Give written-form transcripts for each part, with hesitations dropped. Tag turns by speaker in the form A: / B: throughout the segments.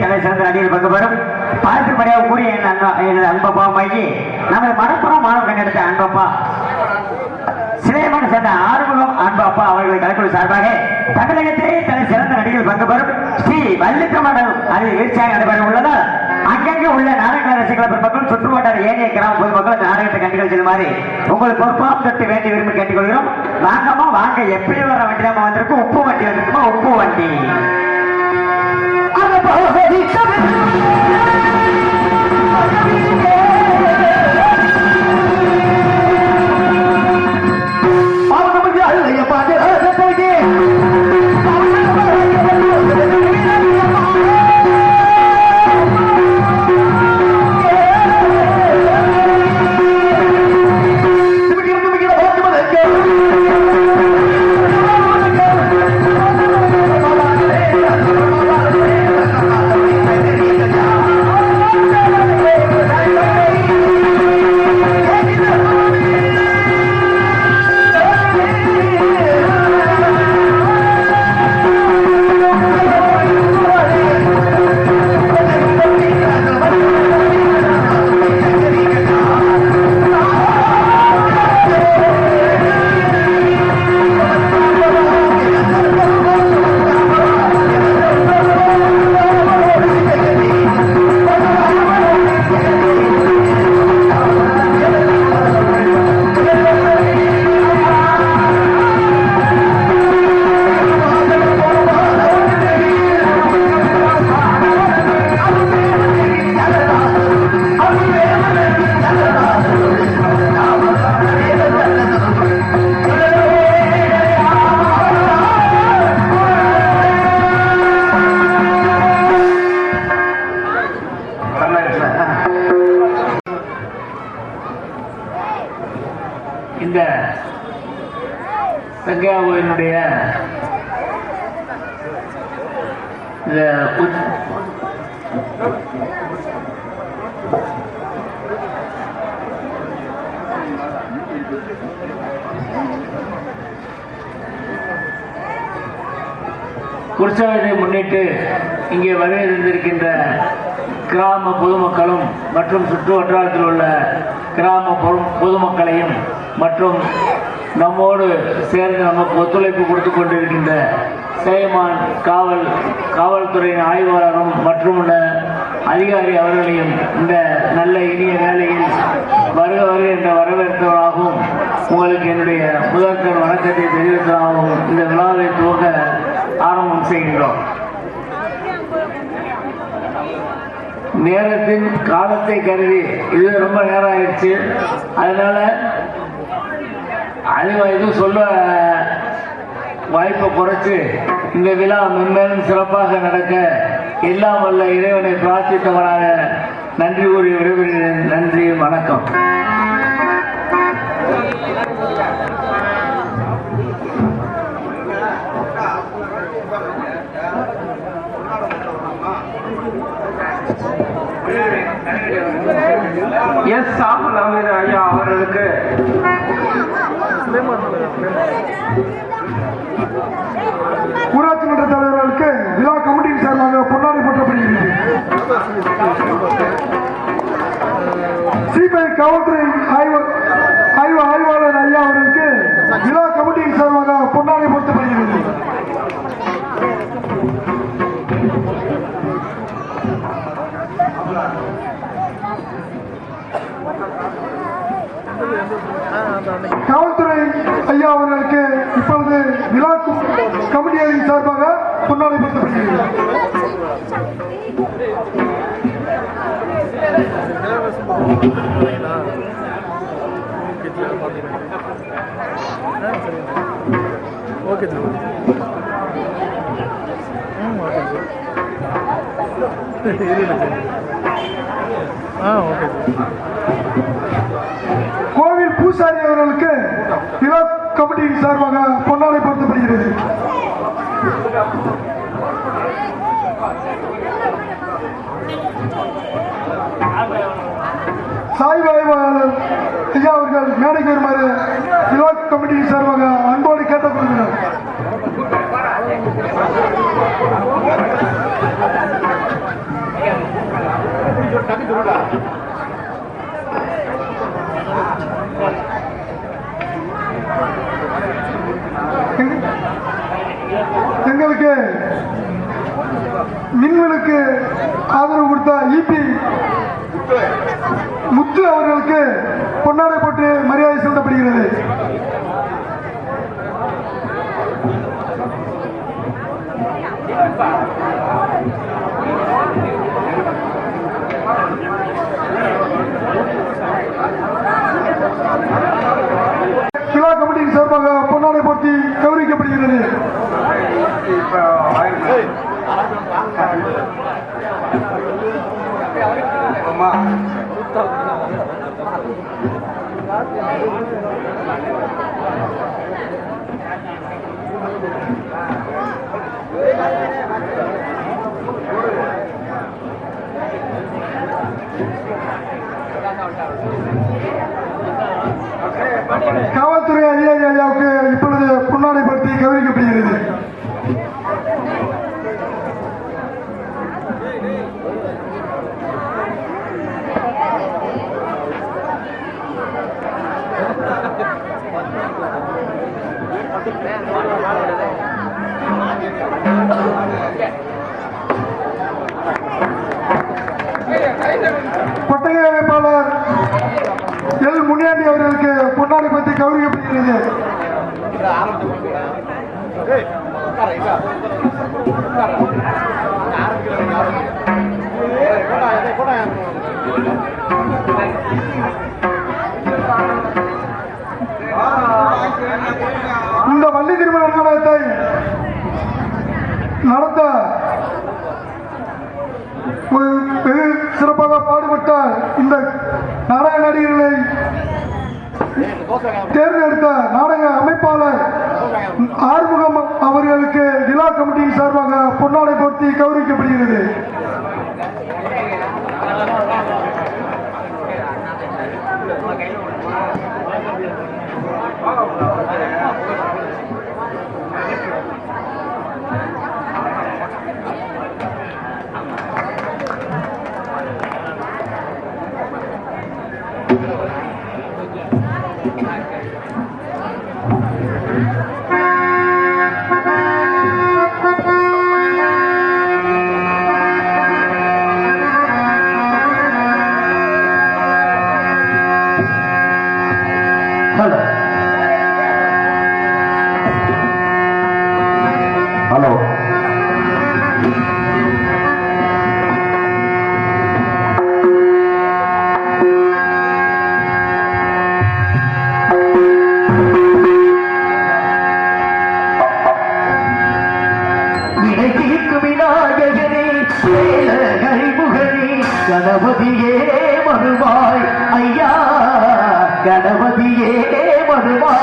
A: தலை சிறந்த அடியில் பங்கு பெறும் பார்த்து மரியாதை கூறிய எனது அன்பப்பா மையி நமது மனப்புறம் மாணவர்கள் எடுத்த அன்பப்பா சிலையமான சேர்ந்த ஆறுமுகம் அன்பப்பா அவர்களை கலைக்குழு சார்பாக தமிழகத்திலே தலை சிறந்த நடிகர்கள் பங்கு பெறும் ஸ்ரீ வள்ளித்தமடம் அதில் வீழ்ச்சியாக நடைபெற உள்ளதால் அங்கங்கே உள்ள நாடக ரசிகர்கள் பெருமக்கள் சுற்றுவட்டார ஏனைய கிராம பொதுமக்கள் இந்த நாடகத்தை கண்டுகள் செல்லுமாறு உங்களுக்கு பொறுப்பாக தொட்டு வேண்டி விரும்பி கேட்டுக்கொள்கிறோம். வாங்கம்மா வாங்க, எப்படி வர வண்டி தான் வந்திருக்கும்? உப்பு வண்டி வந்திருக்குமா? உப்பு வண்டி
B: இந்த சங்கையா கோயிலுடைய உற்சவத்தை முன்னிட்டு இங்கே வருகை தந்திருக்கின்ற கிராம பொதுமக்களும் மற்றும் சுற்று வட்டாரத்தில் உள்ள கிராம பொதுமக்களையும் மற்றும் நம்மோடு சேர்ந்து நமக்கு ஒத்துழைப்பு கொடுத்து கொண்டிருக்கின்ற சேயமான் காவல்துறையின் ஆய்வாளரும் மற்றும் உள்ள அதிகாரி அவர்களையும் இந்த நல்ல இனிய வேலையில் வருக வருக என்ற வரவேற்பவராகவும் உங்களுக்கு என்னுடைய முதற்கண் வணக்கத்தை தெரிவித்ததாகவும் இந்த விழாவை துவங்க ஆரம்பம் செய்கின்றோம். நேரத்தின் காலத்தை கருதி இது ரொம்ப நேரம் ஆயிடுச்சு, அதனால அது எதுவும் சொல்ல வாய்ப்பை குறைச்சு இந்த விழா மென்மேலும் சிறப்பாக நடக்க எல்லாம் வல்ல இறைவனை பிரார்த்தித்தவராக நன்றி கூறி விடைபெறுகிறேன். நன்றி, வணக்கம்.
C: எஸ் சாகுல் அமீர் ஐயா அவர்களுக்கு ஊராட்சி மன்ற தலைவர்களுக்கு விழா கமிட்டியின் சார்பாக பொன்னாடை போற்றப்படுகிறது. சிபிஐ காவல்துறை ஆய்வாளர் ஐயா அவர்களுக்கு விழா கமிட்டியின் சார்பாக பொன்னாடை போற்றப்படுகிறது. காவல்துறை ஐயா அவர்களுக்கு இப்பொழுது விழா கமிட்டியின் சார்பாக பொன்னாடை போற்றப்படுகிறது. கோவில் பூசாரி அவர்களுக்கு விழா கமிட்டியின் சார்பாக பொன்னாடை போர்த்தப்படுகிறது. சாய்வு ஆய்வாளர் ஐயா அவர்கள் மேடைக்கு வருமாறு விழா கமிட்டியின் சார்பாக அன்போடு கேட்டுக்கொள்கிறார். மின்விலுக்கு ஆதரவு கொடுத்த இபி முத்து அவர்களுக்கு பொன்னாடை போட்டு மரியாதை செலுத்தப்படுகிறது. விழா கமிட்டியின் சார்பாக பொன்னாடை போட்டி கௌரவிக்கப்படுகிறது. காவல்துறை அதிகாரி ஐயாவுக்கு இப்பொழுது பொன்னாடை போட்டி கௌரவிக்கப்படுகிறது. கொட்டகை அமைப்பாளர் எல் முனியாண்டி அவர்களுக்கு பொன்னாடை பற்றி கௌரவிக்கப்படுகிறது. இந்த வள்ளி திருமண நாடகத்தை நடத்த வெகு சிறப்பாக பாடுபட்ட இந்த நாடக நடிகர்களை தேர்ந்தெடுத்த நாடக அமைப்பாளர் ஆறுமுகம் அவர்களுக்கு விழா கமிட்டியின் சார்பாக பொன்னாடை போர்த்தி கௌரவிக்கப்படுகிறது.
A: ஹலோ விநாயகனே கரிமுகனே கணபதியே வருவாய் ஐயா கணபதியே வருவாய்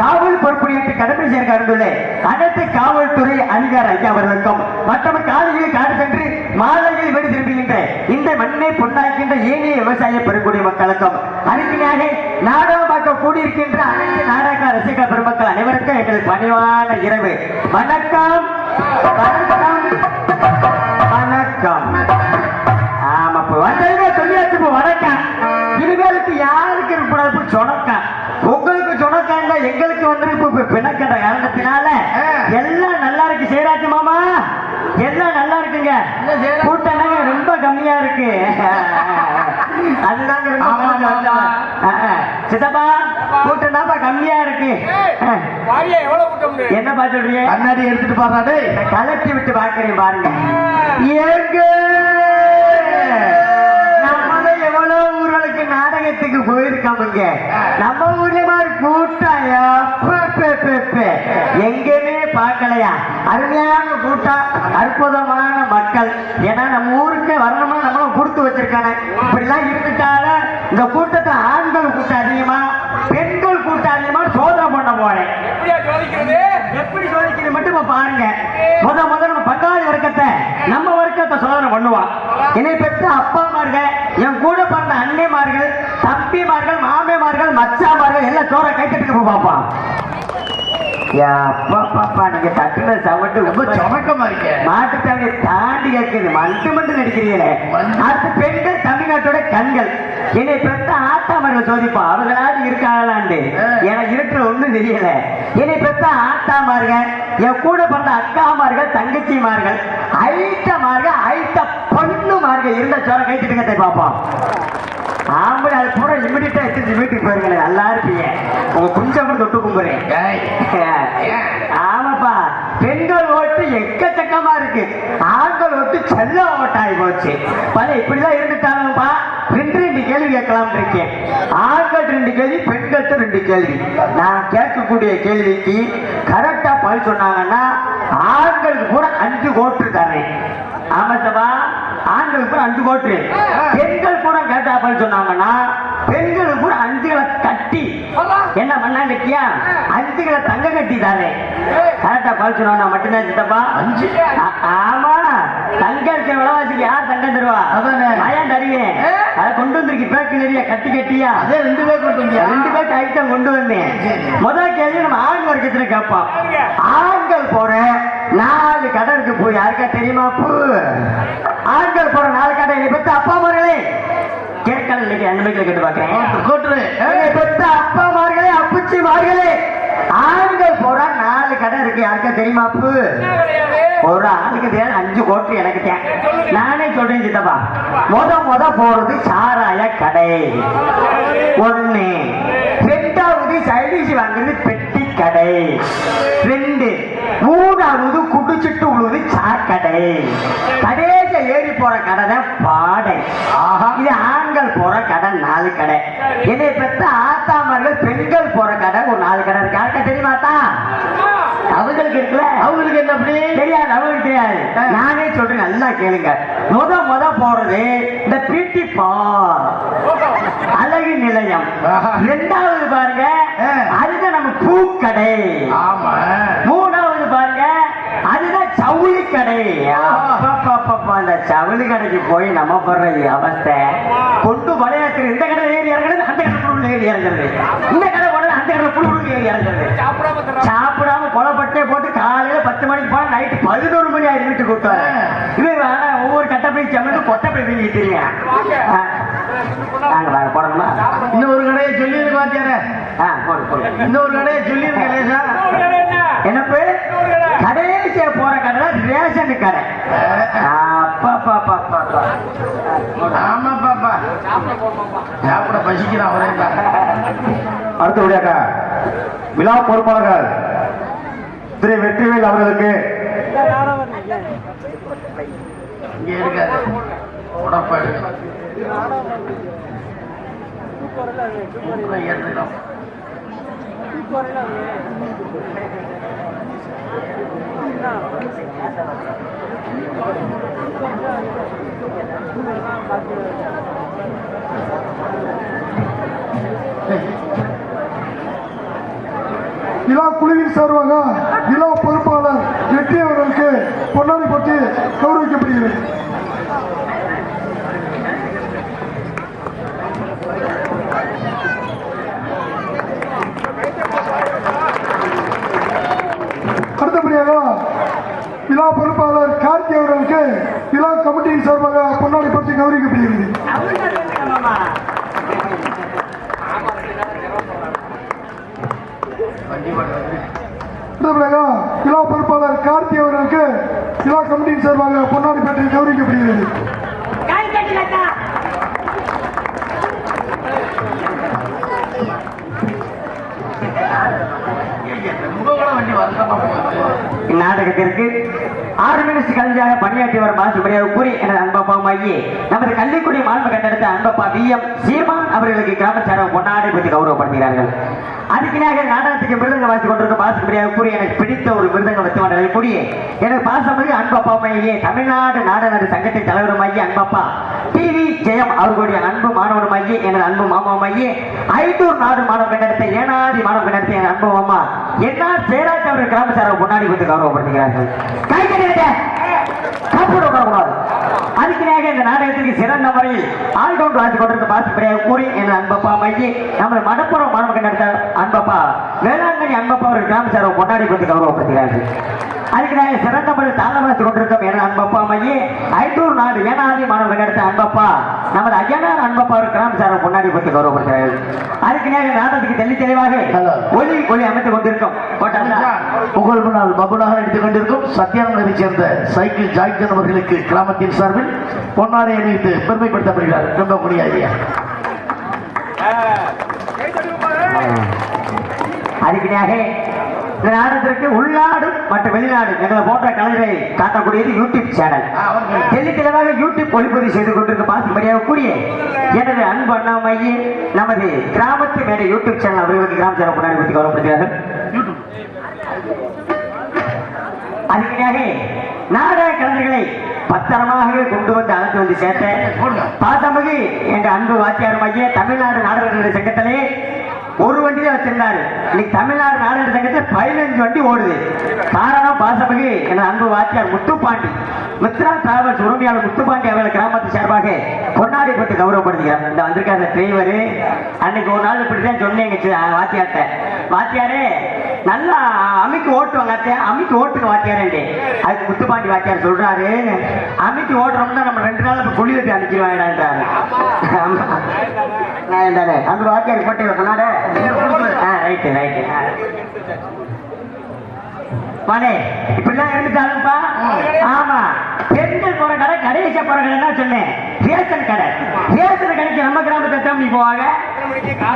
A: காவல் பொறுப்புடையத்து கடமை சேர்க்க இருந்துள்ள அனைத்து காவல்துறை அதிகார ஐயா அவர்களுக்கும் மற்றவர் காலையில் காடு சென்று மாலையில் வீடு திரும்புகின்ற இந்த மண்ணை பொன்னாக்கின்ற ஏனைய விவசாய பெறக்கூடிய மக்களுக்கும் அருமையாக நாடகம் பார்க்க கூடியிருக்கின்ற அனைத்து நாடக ரசிகர் பெருமக்கள் அனைவருக்கும் எங்கள் பணிவான இரவு வணக்கம் வணக்கம் வணக்கம். ஆமா வந்ததுமே சொல்லியாச்சு வணக்கம். இனிமேலுக்கு யாருக்கு இருக்கூடாது சொன்னக்கா உங்களுக்கு சொன்னக்காங்க எங்களுக்கு வந்து பிணக்கிற காரணத்தினால எல்லாம் நல்லா இருக்கு. சேராஜ் மாமா எல்லாம் நல்லா இருக்குங்க. கூட்டம் ரொம்ப கம்மியா இருக்கு. அதுதாங்க சித்தப்பா கூட்டம் தான்ப்பா கம்மியா இருக்கு. என்னப்பா சொல்றீங்க? கண்ணாடி எடுத்துட்டு பாருங்க. கலட்டி விட்டு பாக்குறேன் பாருங்க. எங்க நாடகத்துக்கு போயிருக்காமுங்க. நம்ம ஊர்ல மாதிரி கூட்டம் எங்கேயுமே பார்க்கலையா? அருமையான கூட்டம், அற்புதமான மக்கள். ஏன்னா நம்ம ஊருக்கு வரணுமா நம்மளும் கொடுத்து வச்சிருக்காங்க. இப்படிலாம் இருந்துட்டால இந்த கூட்டத்தை ஆண்கள் கூட்டம் அதிகமா பெண்கள் கூட்டம் அதிகமா சோதனை பண்ண போறேன். எப்படி சோதிக்கிறது மட்டும் பாருங்க. முதல்ல நம்ம பங்காளி வர்க்கத்தை நம்ம வர்க்கத்தை சோதனை பண்ணுவான். என்னை பெற்ற அப்பாமார்கள், என் கூட பிறந்த அன்னைமார்கள், தம்பிமார்கள், மாமிமார்கள், மச்சாமார்கள் எல்லாம் சோற கைத்தட்டுக்கு பார்ப்பான். பாப்பா நீங்க தட்டுன சவுண்டு
B: ரொம்ப சுமக்கமா இருக்க.
A: மாட்டுத்தாவியை தாண்டி கேட்குது. மண்டு நடிக்கிறீங்களே. அடுத்து பெண்கள் தமிழ்நாட்டோட கண்கள். என்னை பெற்ற ஆத்தாமர்கள் சோதிப்பா அவர்களாவது இருக்காங்களாண்டு எனக்கு இருக்கிற ஒண்ணும் தெரியல. என்னை பெற்ற ஆத்தாமார்கள், என் கூட பிறந்த அக்காமார்கள், தங்கச்சிமார்கள், ஐட்டமார்கள், ஐட்ட பொண்ணுமார்கள் இருந்த சோழ கைத்துட்டு பார்ப்போம். ஆம்பளை அது பூரா இமிடியா எடுத்து வீட்டுக்கு போயிருங்க. நல்லா இருப்பீங்க. உங்க குஞ்சம் கூட தொட்டு கும்புறேன். ஆமாப்பா, பெண்கள் ஓட்டு எக்கச்சக்கமா இருக்கு. ஆண்கள் ஓட்டு செல்ல ஓட்டாகி போச்சு. பல இப்படிதான் இருந்துட்டாங்கப்பா. ரெண்டு கேள்வி கேட்கலாம் இருக்கேன். ஆண்கள் 2 கேள்வி, பெண்கள்கிட்ட 2 கேள்வி. நான் கேட்கக்கூடிய கேள்விக்கு கரெக்டா பதில் சொன்னாங்கன்னா ஆண்களுக்கு கூட 5 கோட்டு தரேன். ஆமாப்பா, ஆண்களுக்கு கூட 5 கோட்டு. பெண்கள் கூட கேட்டா பதில் சொன்னாங்கன்னா பெண்களுக்கு கூட 5களை கட்டி என்ன பண்ணாங்கட்டியா 5களை தங்க கட்டி தாரேன். கரெக்டா பதில் சொன்னா மட்டும்தான் சித்தப்பா 5. ஆமா, தங்க இருக்கிற விலைவாசிக்கு யார் தங்கம் தருவா? ஏன் தருவேன்? அதை கொண்டு வந்திருக்கு பேக்கு நிறைய கட்டி கட்டியா. அதே 2 பேர் கொண்டு வந்தியா? 2 பேருக்கு ஐட்டம் கொண்டு வந்தேன். முதல் கேள்வி நம்ம ஆண் வர்க்கத்துல கேட்போம். ஆண்கள் போற 4 கடை இருக்கு. போய் யாருக்கா தெரியுமா? ஆண்கள் போற 4 கடை. என்னை பத்தி அப்பா மார்களே கேட்கல இன்னைக்கு அன்பைகளை கேட்டு பாக்குறேன். பெத்த அப்பா மார்களே, அப்புச்சி மார்களே, ஆண்கள் போற 4 கடை இருக்கு. யாருக்கா தெரியுமா? ஒரு ஆளுக்கு 5 கோட்டு எனக்கு தேன். நானே சொல்றேன் சித்தப்பா. முத போறது சாராய கடை 1. 2வது சைடிஷ் வாங்குறது பெட்டி கடை 2. 3வது குடிச்சிட்டு உழுது சாக்கடை. கடைசி ஏறி போற கடை தான் பாடை. இது ஆண்கள் போற கடை 4 கடை. என்னை பெற்ற ஆத்தாமார்கள் பெண்கள் போற கடை ஒரு 4 கடை இருக்கு. யாருக்கா தெரியுமாத்தா? அவங்களுக்கு இருக்குல்ல. அவங்களுக்கு என்ன அப்படி தெரியாது? அவங்களுக்கு தெரியாது. நானே சொல்றேன், நல்லா கேளுங்க. முத போறது இந்த பிடி பார் அழகு நிலையம். 2வது பாருங்க அதுதான் நம்ம பூக்கடை. 3வது பாருங்க அதுதான் சவுளி கடை. அந்த சவுளி கடைக்கு போய் நம்ம போடுற அவஸ்தை கொண்டு விளையாட்டு. இந்த கடை ஏறி இறங்குறது, அந்த கடை புழு ஏறி இறங்குறது, இந்த கடை போடுறது, அந்த கடை புழு ஏறி இறங்குறது. சாப்பிடாம கொலைப்பட்டே போட்டு காலையில 10 மணிக்கு போனா நைட்டு 11 மணி ஆயிரம் வீட்டுக்கு கூட்டுவாரு. இது ஒவ்வொரு கட்டப்பை சமைச்சு கொட்டப்பை வீங்கி தெரியும். நாங்க போடணுமா? இன்னொரு கடையை சொல்லியிருக்கு வாத்தியார. இன்னொரு கடையை சொல்லியிருக்கேன். என்ன பேர்? கடைசியா போற கடை ரேஷன் கடை. ஆமா பாப்பா, சாப்பிட பசிக்கிறான்.
C: அடுத்தபடியாக விழா பொறுப்பாளர்கள் திரு வெற்றிவேல் அவர்களுக்கு
B: இங்க இருக்காது உடப்பாடு ஏற்றுக்கிறோம்.
C: விழா குழுவின் சார்பாக விழா பொறுப்பாளர் வெற்றி அவர்களுக்கு பொன்னாடை போட்டு கௌரவிக்கப்படுகிறது. அடுத்தபடியாக விழா பொறுப்பாளர் கார்த்தி அவர்களுக்கு விழா கமிட்டியின் சார்பாக பொன்னாடை போட்டு கௌரவிக்கப்படுகிறது. விழா பொறுப்பாளர் கார்த்தி அவர்களுக்கு விழா கமிட்டியின் சார்பாக பொன்னாடை பெற்று கௌரவிக்கப்படுகிறது.
A: நாடகத்திற்கு 6 நிமிஷம் கலைஞராக பணியாற்றி வரும் மாசுமரியாக கூறி எனது அன்பப்பாமாயி நமது கள்ளிக்குடி மாண்பு கட்டடத்தை அன்பப்பா VM சீமான் அவர்களுக்கு கிராம சார்பாக பொன்னாடை பற்றி கௌரவப்படுகிறார்கள். அதுக்கினாக நாடகத்துக்கு மிருதங்க வாசி கொண்டிருக்கும் மாசுமரியாக கூறி எனக்கு பிடித்த ஒரு மிருதங்க வச்சு மாடலை கூடிய எனக்கு பாசமொழி அன்பப்பாமையே தமிழ்நாடு நாடக சங்கத்தின் தலைவருமாகிய அன்பப்பா TV ஜெயம் அவர்களுடைய அன்பு மாணவருமாகிய எனது அன்பு மாமாமாகிய ஐட்டூர் நாடு மாணவ கட்டடத்தை ஏனாதி மாணவ கட்டடத்தை என் அன்பு மாமா என்ஆர் ஜெயராஜ் அவர்கள் கிராம சார்பாக பொன்னாடை பற்றி கௌரவப்படுத்துகிறார்கள். கை கட்டிட காப்போடு உட்காரக்கூடாது. அதுக்கு இந்த நாடகத்துக்கு சிறந்த முறையில் ஆல்ரவுண்ட் வாழ்த்து கொண்டிருக்க பாசிப்படியாக கூறி என் அன்பப்பா மையி நமது மடப்புறம் மாணவர்கள் நடத்த அன்பப்பா வேளாங்கண்ணி அன்பப்பா ஒரு கிராம சார்பை கொண்டாடி கொண்டு கௌரவப்படுத்துகிறார்கள். அதுக்கு சிறந்த முறையில் தாளவாசி கொண்டிருக்கும் என அன்பப்பா மையி ஐந்தூர் நாடு ஏனாதி மாணவர்கள் நடத்த அன்பப்பா நமது ஐயனார் அன்பப்பா ஒரு கிராம சார்பை கொண்டாடி கொண்டு கௌரவப்படுத்துகிறார்கள். அதுக்கு நாடகத்துக்கு தெளிவாக ஒளி அமைத்துக் கொண்டிருக்கும்
D: புகழ் முன்னாள் பபுலாக நடித்துக் கொண்டிருக்கும் சத்யானந்தரை சேர்ந்த சைக்கிள் ஜாய்கன் அவர்களுக்கு கிராமத்தின் சார்பில் பொன்னாடை அணிவித்து பெருமைப்படுத்தப்படுகிறார். ரொம்ப கூடிய ஐயா.
A: அதுக்கு இந்த நாடகத்திற்கு உள்நாடு மற்றும் வெளிநாடு எங்களை போன்ற கலைஞரை காட்டக்கூடியது யூடியூப் சேனல். தெளிவாக யூடியூப் ஒளிப்பதிவு செய்து கொண்டிருக்க பாசிப்படியாக கூறிய எனது அன்பு அண்ணாமையே நமது கிராமத்து மேடை யூடியூப் சேனல் அவர்களுக்கு கிராம சேனல் கொண்டாடி பற்றி கௌரவப்படுத்துகிறார்கள். அதுக்கு நாடக கலைஞர்களை பத்திரமாகவே கொண்டு வந்து அழைத்து வந்து சேர்த்த பாசமிகு என்ற அன்பு வாத்தியார் மைய தமிழ்நாடு நாடக சங்கத்திலே ஒரு வண்டி தான் வச்சிருந்தாரு. இன்னைக்கு தமிழ்நாடு நாடக சங்கத்தில் 15 வண்டி ஓடுது. காரணம் பாசமிகு என்ற அன்பு வாத்தியார் முத்துப்பாண்டி மித்ரா டிராவல்ஸ் உரிமையாளர் முத்துப்பாண்டி அவர்கள் கிராமத்து சார்பாக கொண்டாடி போட்டு கௌரவப்படுத்துகிறார். இந்த வந்திருக்காரு டிரைவரு. அன்னைக்கு ஒரு நாள் இப்படிதான் சொன்னேங்க வாத்தியார்ட்ட, வாத்தியாரே நல்லா அமைக்கு ஓட்டுவாங்க அமைக்கு ஓட்டுங்க வாத்தியாரே. அதுக்கு முத்துப்பாண்டி வாத்தியார் சொல்றாரு, அமைக்கு ஓட்டுறோம்னா நம்ம 2 நாள் குழி வச்சு அமைச்சிருவாங்கடான்றாரு. அந்த வாத்தியார் போட்டு சொன்னாரு. ரைட்டு ரைட்டு மனே இப்படிலாம் இருந்துட்டாலும்ப்பா. ஆமா, பெண்கள் போற கடை கடைசியா போற கடை சொன்னேன். ரேஷன் கடை, ரேஷன் கடைக்கு நம்ம கிராமத்தை எத்தனை மணிக்கு போவாங்க?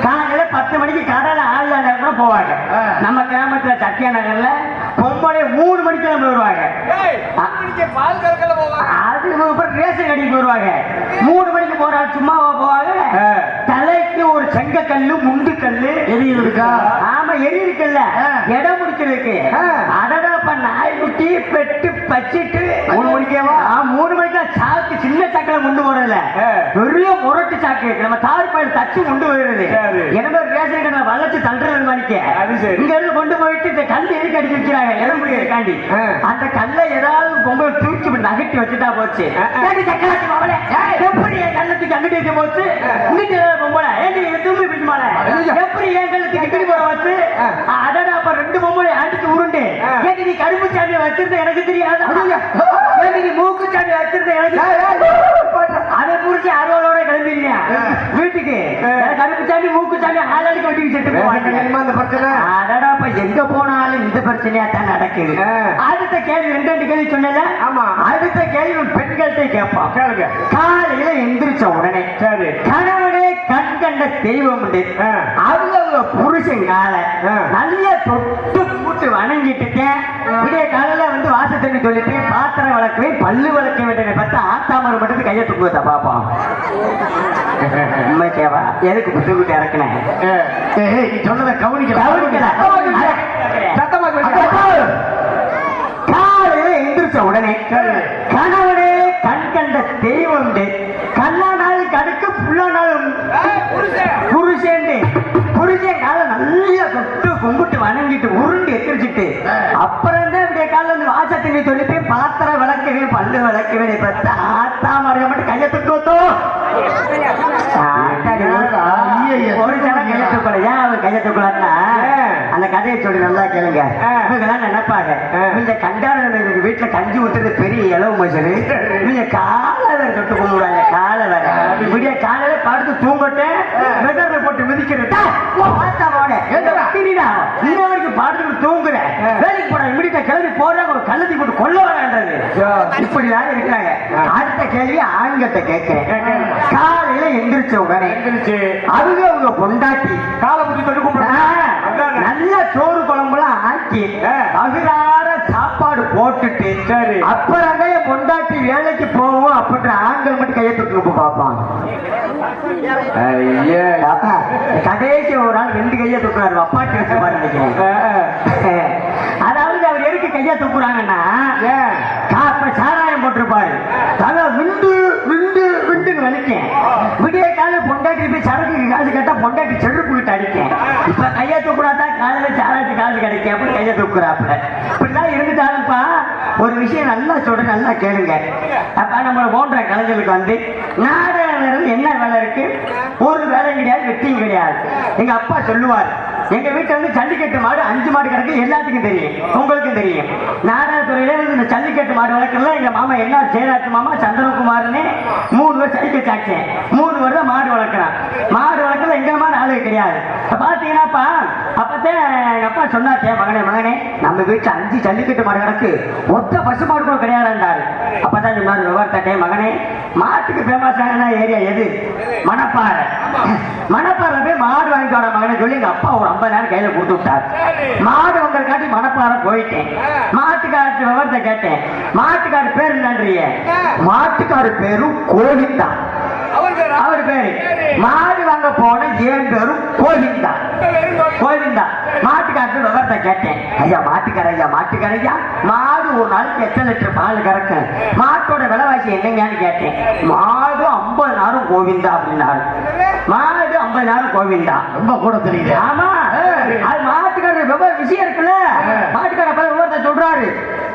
A: காலையில 10 மணிக்கு கடையில ஆள் கூட போவாங்க. நம்ம கிராமத்துல சத்தியா நகர்ல பொம்பளை 3 மணிக்கு நம்ம வருவாங்க. அது ரேஷன் கடைக்கு வருவாங்க. 3 மணிக்கு போற சும்மாவா போவாங்க? தலைக்கு ஒரு செங்கக்கல்லு முண்டு கல்லு எரியுது இருக்கா? ஆமா, எரியுதுக்கல்ல இடம் முடிச்சிருக்கு. அடடாப்ப நாய்க்குட்டி பெட்டு பச்சிட்டு 3 மணிக்கேவா? 3 மணிக்கு சாக்கு சின்ன சாக்கில முண்டு போறதுல பெரிய முரட்டு சாக்கு நம்ம தார் பயிர் தச்சு முண்டு வருது. எனவே ரேஷன் கடை வளைச்சு தள்ளுறது மணிக்கு இங்க இருந்து கொண்டு போயிட்டு இந்த கல் எதுக்கு அடிச்சு வச்சுறாங்க இடம் முடிக்கிறதுக்காண்டி. அந்த கல்லை ஏதாவது பொங்கல் தூக்கி நகட்டி வச்சுட்டா போச்சு. எப்படி என் கல்லத்துக்கு அங்கிட்டு வைக்க போச்சு? இங்கிட்டு பொம்பளை திரும்பி பிடிச்சுமால எப்படி என் கல்லத்துக்கு இப்படி போற வச்சு அடடா அப்ப 2 பொம்பளை அடிச்சு உருண்டு. ஏன் நீ கருப்பு சாமியை வச்சிருந்த எனக்கு தெரியாது, நீ மூக்கு சாமி வச்சிருந்த எனக்கு அதை புரிச்சு அறுவலோட கிளம்பிடுங்க வீட்டுக்கு. கருப்பு சாமி மூக்கு சாமி ஆளாளுக்கு வட்டி செட்டு போவாங்க. அடடாப்ப எங்க போனாலும் இந்த பிரச்சனையா தான் நடக்குது. அடுத்த கேள்வி 2 கேள்வி சொன்னல. ஆமா, அடுத்த கேள்வி பெண்கள்கிட்ட கேட்போம். காலையில எந்திரிச்ச உடனே கணவனே கண் கண்ட தெய்வம் உண்டு. அவங்க புருஷன் காலை நல்ல தொட்டு கூட்டு வணங்கிட்டு விடிய காலையில வந்து வாச தண்ணி சொல்லிட்டு பாத்திரம் வளர்க்கவே பல்லு வளர்க்க வேண்டிய பார்த்தா ஆத்தாமரை மட்டும் கையை தூக்குவதா பாப்போம். உண்மைக்கேவா எதுக்கு புத்துக்கிட்டு இறக்குனேன்?
D: சொன்னதை கவனிக்கல.
A: காலையில எந்திரிச்ச உடனே கணவனே கண் கண்ட தெய்வம் உண்டு. கல்லா நாள் கடுக்கு புள்ள நாள் புருஷன் புருஷன் காலை நல்லா தொட்டு கும்பிட்டு வணங்கிட்டு உருண்டு எத்திரிச்சிட்டு அப்புறம் தான் இப்படிய கால வந்து வாசத்தண்ணி சொல்லிட்டு பாத்திரம் விளக்கவே பல்லு விளக்கவே பார்த்து ஆத்தா மருக மட்டும் கையை தூக்கத்தோ ஒரு ஜனம் கையை தூக்கல. ஏன் அவர் கையை தூக்கலான்னா அந்த கதையை சொல்லி நல்லா கேளுங்க. இவங்கெல்லாம் நினைப்பாங்க இந்த கண்டார வீட்டுல கஞ்சி ஊத்துறது பெரிய இளவு மனுஷரு, நீங்க காலை வேற தொட்டு கும்பிடுவாங்க. காலை வேற இப்படியே காலையில படுத்து தூங்கட்டு வெதர்ல போட்டு மிதிக்கிறது இன்னவரைக்கும் பாட்டுக்கு தூங்குற வேலைக்கு போற இமிடியா கிளம்பி போற ஒரு கள்ளத்தி போட்டு கொல்ல வரன்றது இப்படிதான் இருக்கிறாங்க. அடுத்த கேள்வி ஆண்கிட்ட கேட்கிறேன். காலையில எந்திரிச்ச உடனே அவங்க பொண்டாட்டி காலை புத்தி தொட்டு நல்ல சோறு குழம்புலாம் ஆக்கி அகிலார சாப்பாடு போட்டுட்டு சரி அப்புறம் பொண்டாட்டி வேலைக்கு போவோம் அப்படின்ற ஆண்கள் மட்டும் கையை தூக்கி பார்ப்பாங்க. கடைசி ஒரு ஆள் 2 கையை தூக்குறாரு. அப்பாட்டி வச்சு பாருங்க. அதாவது அவர் எதுக்கு கையை தூக்குறாங்கன்னா சாராயம் போட்டிருப்பாரு. தலை விண்டு விண்டு விண்டுன்னு வலிக்கேன். விடிய கால பொண்டாட்டி போய் சரக்கு காசு கேட்டா பொண்டாட்டி செருப்பு கிட்ட அடிக்கேன். இப்ப கையை தூக்குறாதான் காலையில சாராயத்து காசு கிடைக்கும் அப்படி கையை தூக்குறாப்புல. இப்படிதான் இருந்துட்டாருப்பா. ஒரு விஷயம் நல்லா சொல்றேன், நல்லா கேளுங்க. அப்ப நம்ம போன்ற கலைஞர்களுக்கு வந்து நாடக என்ன வேலை இருக்கு? ஒரு வேலை கிடையாது, வெற்றியும் கிடையாது. எங்க அப்பா சொல்லுவார், எங்க வீட்டுல வந்து ஜல்லிக்கட்டு மாடு 5 மாடு கிடக்கு, எல்லாத்துக்கும் தெரியும், உங்களுக்கும் தெரியும். நாடகத்துறையில வந்து இந்த ஜல்லிக்கட்டு மாடு வளர்க்கல எங்க மாமா என்ன ஜெயராஜ் மாமா சந்திரகுமார்னு 3 வருஷம் சைக்கிள் சாட்சியன் 3 வருடம் மாடு வளர்க்குறான். மாடு வளர்க்கல எங்க அம்மா நாளே கிடையாது. பாத்தீங்கன்னாப்பா அப்பதான் எங்க அப்பா சொன்னாச்சே, மகனே நம்ம வீட்டுல 5 ஜல்லிக்கட்டு மாடு கிடக்கு, ஒத்த பசு மாடு கூட கிடையாதுன்றாரு. அப்பதான் சொன்னாரு விவரத்தே, மகனே மாட்டுக்கு ஃபேமஸான ஏரியா எது? மணப்பாறை. மணப்பாறை போய் மாடு வாங்கிட்டு வர மகனை சொல்லி எங்க அப்பா ஒரு 50,000 கையில கொடுத்து விட்டார். மாடு வந்தது காட்டி மணப்பாறை போயிட்டேன். மாட்டுக்காரத்து விவரத்தை கேட்டேன். மாட்டுக்காரு பேரு என்னன்றிய? மாட்டுக்காரு பேரும் கோவிந்தா. அவர் பேரு மாடு வாங்க போன என் பேரும் கோவிந்தா. கோவிந்தா. மாட்டுக்காரத்து விவரத்தை கேட்டேன். ஐயா மாட்டுக்காரையா மாடு ஒரு நாளைக்கு எத்தனை லிட்டர் பால் கறக்கு? மாட்டோட விலைவாசி என்னங்கன்னு கேட்டேன். மாடு 50,000 கோவிந்தா அப்படின்னாரு. மாடு 50,000 கோவிந்தா.
D: ரொம்ப கூட தெரியுது.
A: ஆமா, அது மாட்டுக்காரர் விஷயம் இருக்குல்ல. மாட்டுக்கார விவரத்தை சொல்றாரு.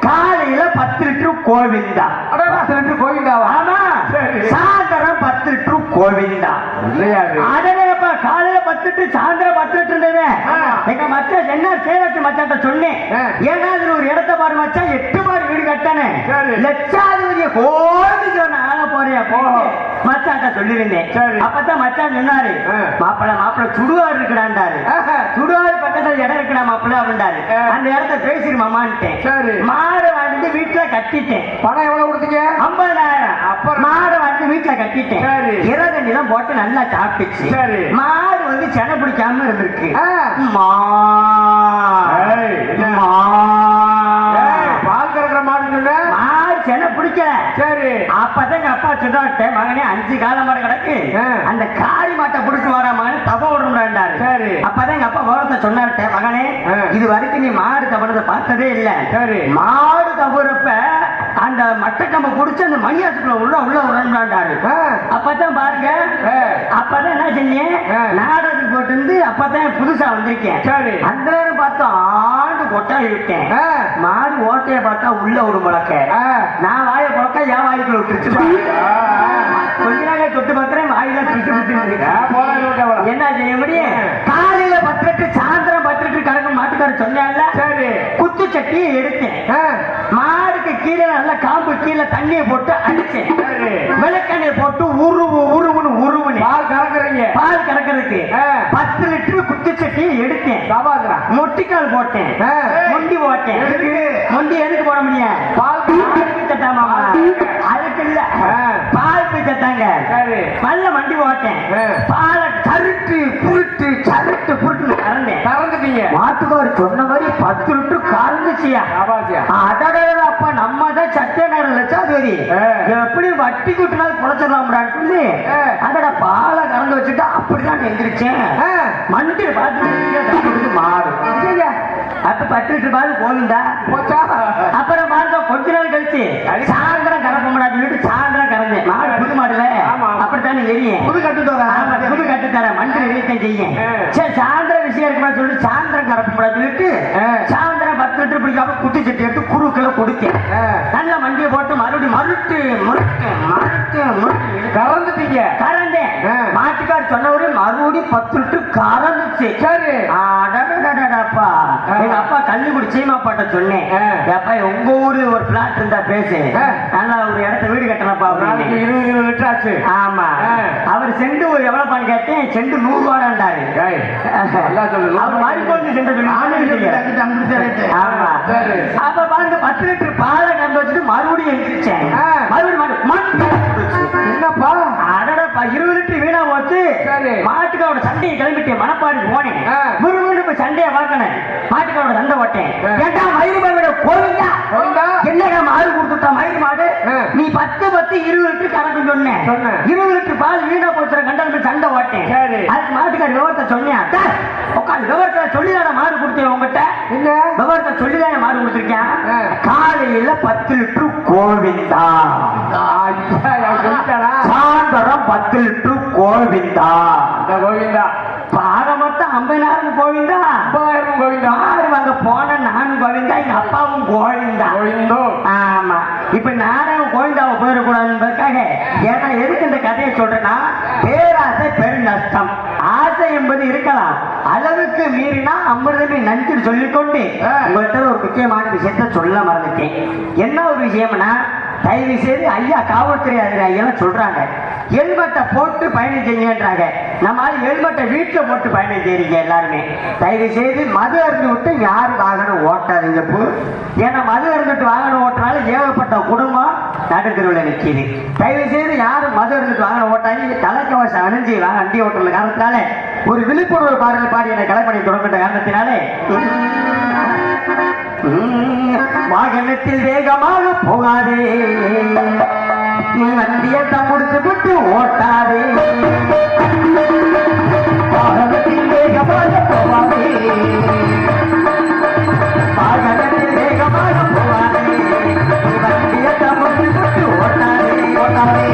A: காலையில 10 லிட்டர் கோவிந்தா.
B: 10 லிட்டர் கோவிந்தாவா?
A: ஆமா. சாயந்தரம் 10 லிட்டர் கோவிந்தா. அதனப்பா காலையில 10 லிட்டர் சாயந்தரம் 10 லிட்டர். எங்க மச்சான் என்ன சேலத்து மச்சாட்ட சொன்னேன், ஏதாவது ஒரு இடத்த பாரு மச்சான், 8 மாடி வீடு கட்டானே லட்சாதிபதிய கோடி சொன்ன ஆக போறியா போ மச்சாட்ட சொல்லிருந்தேன். அப்பதான் மச்சான் சொன்னாரு, மாப்பிள்ள சுடுவாடு இருக்கிறாண்டாரு. சுடுவாடு பக்கத்துல இடம் இருக்கிறா மாப்பிள்ள அப்படின்றாரு. அந்த இடத்த பேசிருமாமான்ட்டேன். மாடு வாங்கிட்டு வீட்டுல கட்டிட்டேன்.
B: பணம் எவ்வளவு கொடுத்தீங்க?
A: 50,000. மாடு வாங்கி வீட்டுல கட்டிட்டேன். இறகு நிலம் போட்டு நல்லா சாப்பிட்டுச்சு. மாடு வந்து செனை பிடிக்காம இருந்திருக்கு.
B: பால் கறக்கிற மாடு
A: மாடு செனை பிடிக்கல.
B: சரி.
A: அப்பதான் எங்க அப்பா சொன்னாட்ட, மகனே 5 கால மாடு கிடக்கு, அந்த காரி மாட்டை பிடிச்சு வர மகனே தப்ப விடுறாரு.
B: சரி.
A: அப்பதான் எங்க அப்பா விவரத்தை சொன்னாட்ட, மகனே இது வரைக்கும் நீ மாடு தவறத பார்த்ததே இல்ல.
B: சரி.
A: மாடு தவறப்ப அந்த மட்டக்கம்ப பிடிச்சு அந்த மணியாசுக்குள்ள உள்ள உடன்றாரு. அப்பதான் பாருங்க, அப்பதான் என்ன செஞ்சேன், நாடகத்துக்கு போட்டு இருந்து அப்பதான் புதுசா வந்திருக்கேன்.
B: சரி.
A: அந்த நேரம் பார்த்தா ஆண்டு கொட்டாய் விட்டேன். மாடு ஓட்டைய பார்த்தா உள்ள ஒரு முழக்க, நான் வாய புழக்க என் வாய்க்குள்ள விட்டுருச்சு. கொஞ்ச நாளே தொட்டு பார்க்கிறேன், வாயில என்ன செய்ய முடியும்? காலையில 10 லிட்டர் சாயந்தரம் 10 லிட்டர் கறக்கும் மாட்டுக்காரர் சொன்னால. சரி. குத்து சட்டியை எடுத்தேன். மாடுக்கு கீழே நல்ல காம்பு கீழே தண்ணியை போட்டு அடிச்சேன். விளக்கெண்ணெய் போட்டு உருவுன்னு
B: பால் கறக்குறீங்க.
A: பால் கறக்கிறதுக்கு 10 லிட்டர் குத்து சட்டியை எடுத்தேன். மொட்டிக்கால் போட்டேன். முண்டி போட்டேன். முண்டி எதுக்கு போட முடியும்? பால் பிச்சட்டாமா, அதுக்கு இல்ல பால் பிச்சட்டாங்க. நல்ல வண்டி போட்டேன். பாலை கருட்டு புருட்டு கறந்துட்டீங்க. மாட்டுக்காரு சொன்ன மாதிரி 10 லிட்டர் கறந்துச்சியா? அப்பா நம்ம தான் சட்டை நேரம் லட்சாதிபதி, எப்படி வட்டி கூட்டினாலும் குறைச்சிடலாம்டான்னு சொல்லி அதோட பாலை கறந்து வச்சுட்டு அப்படிதான் எந்திரிச்சேன். மண்டியை பார்த்து மாடு அப்ப 10 லிட்டர் பால் கோவிந்தா. அப்புறம் பாருங்க கொஞ்ச நாள் கழிச்சு சாயந்தரம் கறப்போம்டா சொல்லிட்டு சாயந்தரம் கறந்தேன். மாடு புது மாடுல அப்படித்தானே எரியும். புது கட்டு தர மண்டில எரியத்தான் செய்யும். சரி சாயந்தரம் விஷயம் இருக்குமா சொல்லிட்டு சாயந்தரம் கறப்போம்டா சொல்லிட்டு சாயந்தரம் 10 லிட்டர் பிடிக்காம குட்டி சட்டி எடுத்து குறுக்களை கொடுத்தேன். நல்ல மண்டியை போட்டு மறுபடியும் மறுட்டு கறந்துட்டீங்க. கறந்தேன். மாட்டுக்கார் சொன்னவரு மறுபடியும் 10 லிட்டர் கறந்துச்சு. சரி. அடடடடப்பா, எங்க அப்பா கள்ளிக்குடி சீமாப்பாட்ட சொன்னேன், அப்பா உங்க ஊரு ஒரு பிளாட் இருந்தா பேசு, நல்லா ஒரு இடத்த வீடு கட்டணப்பா.
B: 20 லிட்டர் ஆச்சு.
A: ஆமா. அவர் செண்டு எவ்வளவு பான்னு கேட்டேன். செண்டு 100 ரூபாடாரு. அவர் மறுபடியும் செண்டு சொல்லி ஆமா. அப்ப பாருங்க 10 லிட்டர் பாலை கண்டு வச்சுட்டு மறுபடியும் எழுந்திரிச்சேன். என்னப்பா அடடப்பா 20 லிட்டர் வீணா போச்சு. மாட்டுக்காரோட சண்டையை கிளம்பிட்டேன். மணப்பாறைக்கு போனேன். முருகன் இப்ப சண்டையை பார்க்கணும். மாட்டுக்காரோட சண்டை போட்டேன். கேட்டா மயிறு மாடு கோவிந்தா என்னடா மாடு கொடுத்துட்டா மயிறு மாடு, நீ 10 20 லிட்டர் கணக்கு சொன்னேன். 20 லிட்டர் பால் வீணா போச்சுற கண்டால் சண்டை ஓட்டேன். அதுக்கு மாட்டுக்கார விவரத்தை சொன்னேன். உட்காந்து விவரத்தை சொல்லிதான மாடு கொடுத்தேன். உங்ககிட்ட என்ன விவரத்தை சொல்லிதான மாடு கொடுத்துருக்கேன். காலையில 10 லிட்டர் கோவிந்தா, சாயந்தரம் 10 லிட்டர் கோவிந்தா. பாக மொத்தம் 50,000 கோவிந்தா. 50,000 கோவிந்தா. மாடு வாங்க போன நானும் கோவிந்தா, எங்க அப்பாவும் கோவிந்தா. இப்ப நாடகம் கோவிந்தாவை போயிடக்கூடாது என்பதற்காக. ஏன்னா எதுக்கு இந்த கதையை சொல்றேன்னா, பேராசை பெரும் நஷ்டம். ஆசை என்பது இருக்கலாம், அளவுக்கு மீறினா அமிர்தமே நன்றி சொல்லிக்கொண்டு உங்கள்கிட்ட ஒரு முக்கியமான விஷயத்த சொல்ல மறந்துட்டேன். என்ன ஒரு விஷயம்னா, தயவு செய்து ஐயா காவல்துறை அதிகாரிகள் சொல்றாங்க ஹெல்மெட்டை போட்டு பயணம் செய்யுங்கன்றாங்க. நம்ம ஹெல்மெட்டை வீட்டில் போட்டு பயணம் செய்றீங்க எல்லாருமே. தயவு செய்து மது அருந்து விட்டு யாரும் வாகனம் ஓட்டாதீங்க. ஏன்னா மது அருந்துட்டு வாகனம் ஓட்டினாலும் ஏகப்பட்ட குடும்பம் நடுத்தருவில் நிற்கிது. தயவு செய்து யாரும் மது அருந்துட்டு வாகனம் ஓட்டாங்க, தலைக்கவசம் அணிஞ்சு வண்டி ஓட்டுற காரணத்தினால ஒரு விழிப்புணர்வு பாடல் பாடி என்னை கலைப்பணி தொடங்கிட்ட காரணத்தினாலே வாகனத்தில் வேகமாக போகாதே, வண்டியத்தை முடிச்சு விட்டு ஓட்டாதே, வாகனத்தில் வேகமாக போகாதே, வாகனத்தில் வேகமாக போகாதே, வண்டியத்தை முடிச்சு விட்டு ஓட்டாதே, ஓட்டாதே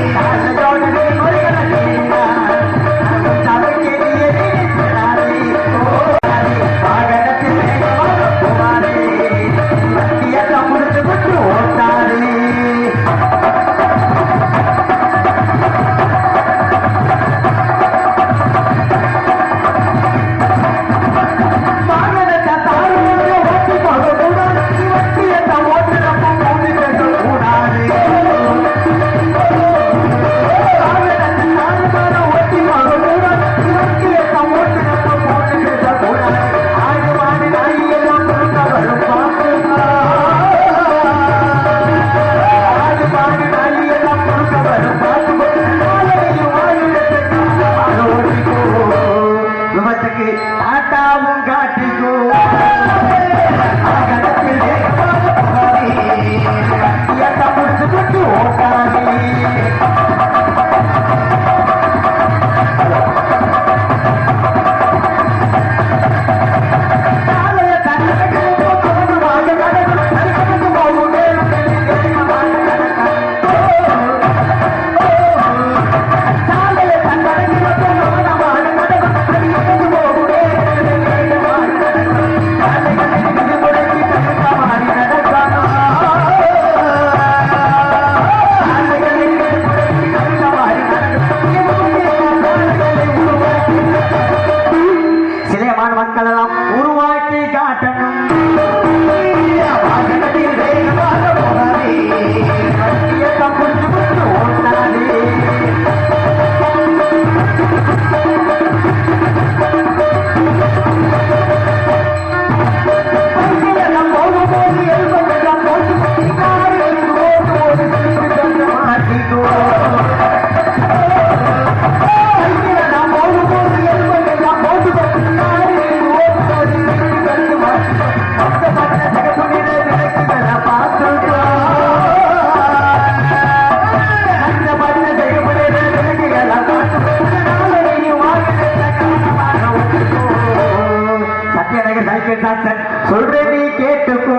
A: சொல்றேன் கேட்டுக்கோ.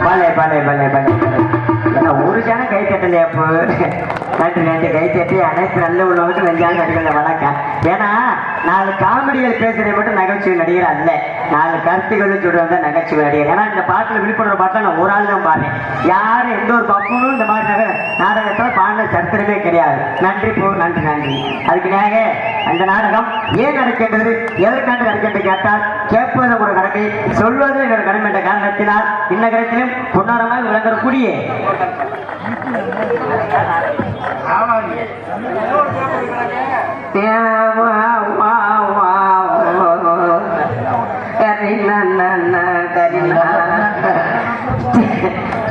A: பலே பலே பலே பலே ஒரு ஜனம் கை தட்டலையா? நன்றி நன்றி. கை தட்டி அனைத்து நல்ல உள்ளவங்க நெஞ்சாலும் நடிகர்கள் வணக்கம். ஏன்னா 4 காமெடிகள் பேசுறதை மட்டும் நகைச்சுவை நடிகர் அல்ல, 4 கருத்துக்களும் சொல்லுவாங்க நகைச்சுவை நடிகர். ஏன்னா இந்த பாட்டில் விழிப்புணர்வு பாட்டில் நான் ஒரு ஆள் தான் பாடுறேன். யாரும் எந்த ஒரு பக்குனும் இந்த மாதிரி நாடகத்தில் பாடின சரித்திரமே கிடையாது. நன்றி நன்றி நன்றி. அதுக்கு நாங்க அந்த நாடகம் ஏன் நடக்கின்றது, எதற்காண்டு நடக்கின்றது கேட்டால் கேட்பது ஒரு கடமை, சொல்வது என்னோட கடமை என்ற காரணத்தினால் இன்னகரத்திலும் பொன்னாரமாக விளங்கக்கூடிய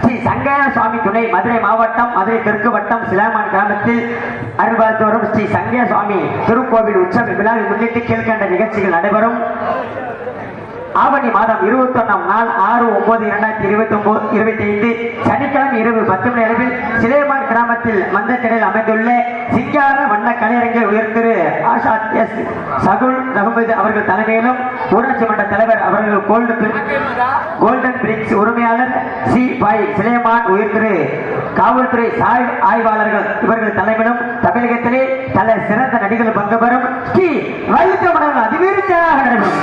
A: ஸ்ரீ சங்கையா சுவாமி துணை மதுரை மாவட்டம் மதுரை தெற்கு வட்டம் சிலாமான் கிராமத்தில் அருள்பாலித்தோறும் ஸ்ரீ சங்கையா சுவாமி திருக்கோவில் உற்சவ விழாவை முன்னிட்டு கீழ்கண்ட நிகழ்ச்சிகள் நடைபெறும். ஆவணி மாதம் 21ஆம் நாள் 6/9/2025 சனிக்கிழமை இரவு 10 மணி அளவில் சிலேமான் கிராமத்தில் மந்தத்திடல் அமைந்துள்ள சிங்கார வண்ண கலையரங்கில் உயர்திரு ஆஷாத் எஸ் சகுல் அகமது அவர்கள் தலைமையிலும் ஊராட்சி மன்ற தலைவர் அவர்கள் கோல்டன் பிரிக்ஸ் உரிமையாளர் சி பாய் சிலேமான் உயர்திரு காவல்துறை ஆய்வாளர்கள் இவர்கள் தலைமையிலும் தமிழகத்திலே பல சிறந்த நடிகர்கள் பங்கு பெறும் ஸ்ரீ வள்ளித்தமிழர்கள் அதிவிருச்சாக நடைபெறும்.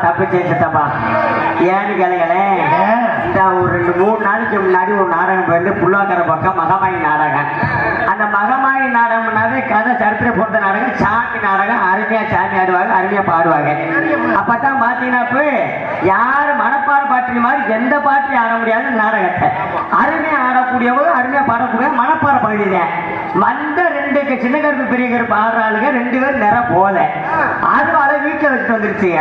A: தப்பு செஞ்சுட்டப்பா ஏன்னு கேளுங்களேன். இந்த ஒரு 2-3 நாளைக்கு முன்னாடி ஒரு நாடகம் போயிருந்து புல்லாக்கர பக்கம் மகமாயி நாடகம். அந்த மகமாயி நாடகம்னாவே கதை சரித்திர பொறுத்த நாடகம், சாமி நாடகம். அருமையா சாமி ஆடுவாங்க, அருமையா பாடுவாங்க. அப்பதான் பாத்தீங்கன்னா யாரு மனப்பாட பாட்டு மாதிரி எந்த பாட்டு ஆட முடியாது நாடகத்தை. அருமையா ஆடக்கூடியவங்க, அருமையா பாடக்கூடிய மனப்பாட பகுதிதான். வந்த 2 சின்ன கருப்பு பெரிய கருப்பு ஆடுறாளுங்க 2 பேர் நிற போல அதுவால வீட்டுல வச்சுட்டு வந்துருச்சுங்க.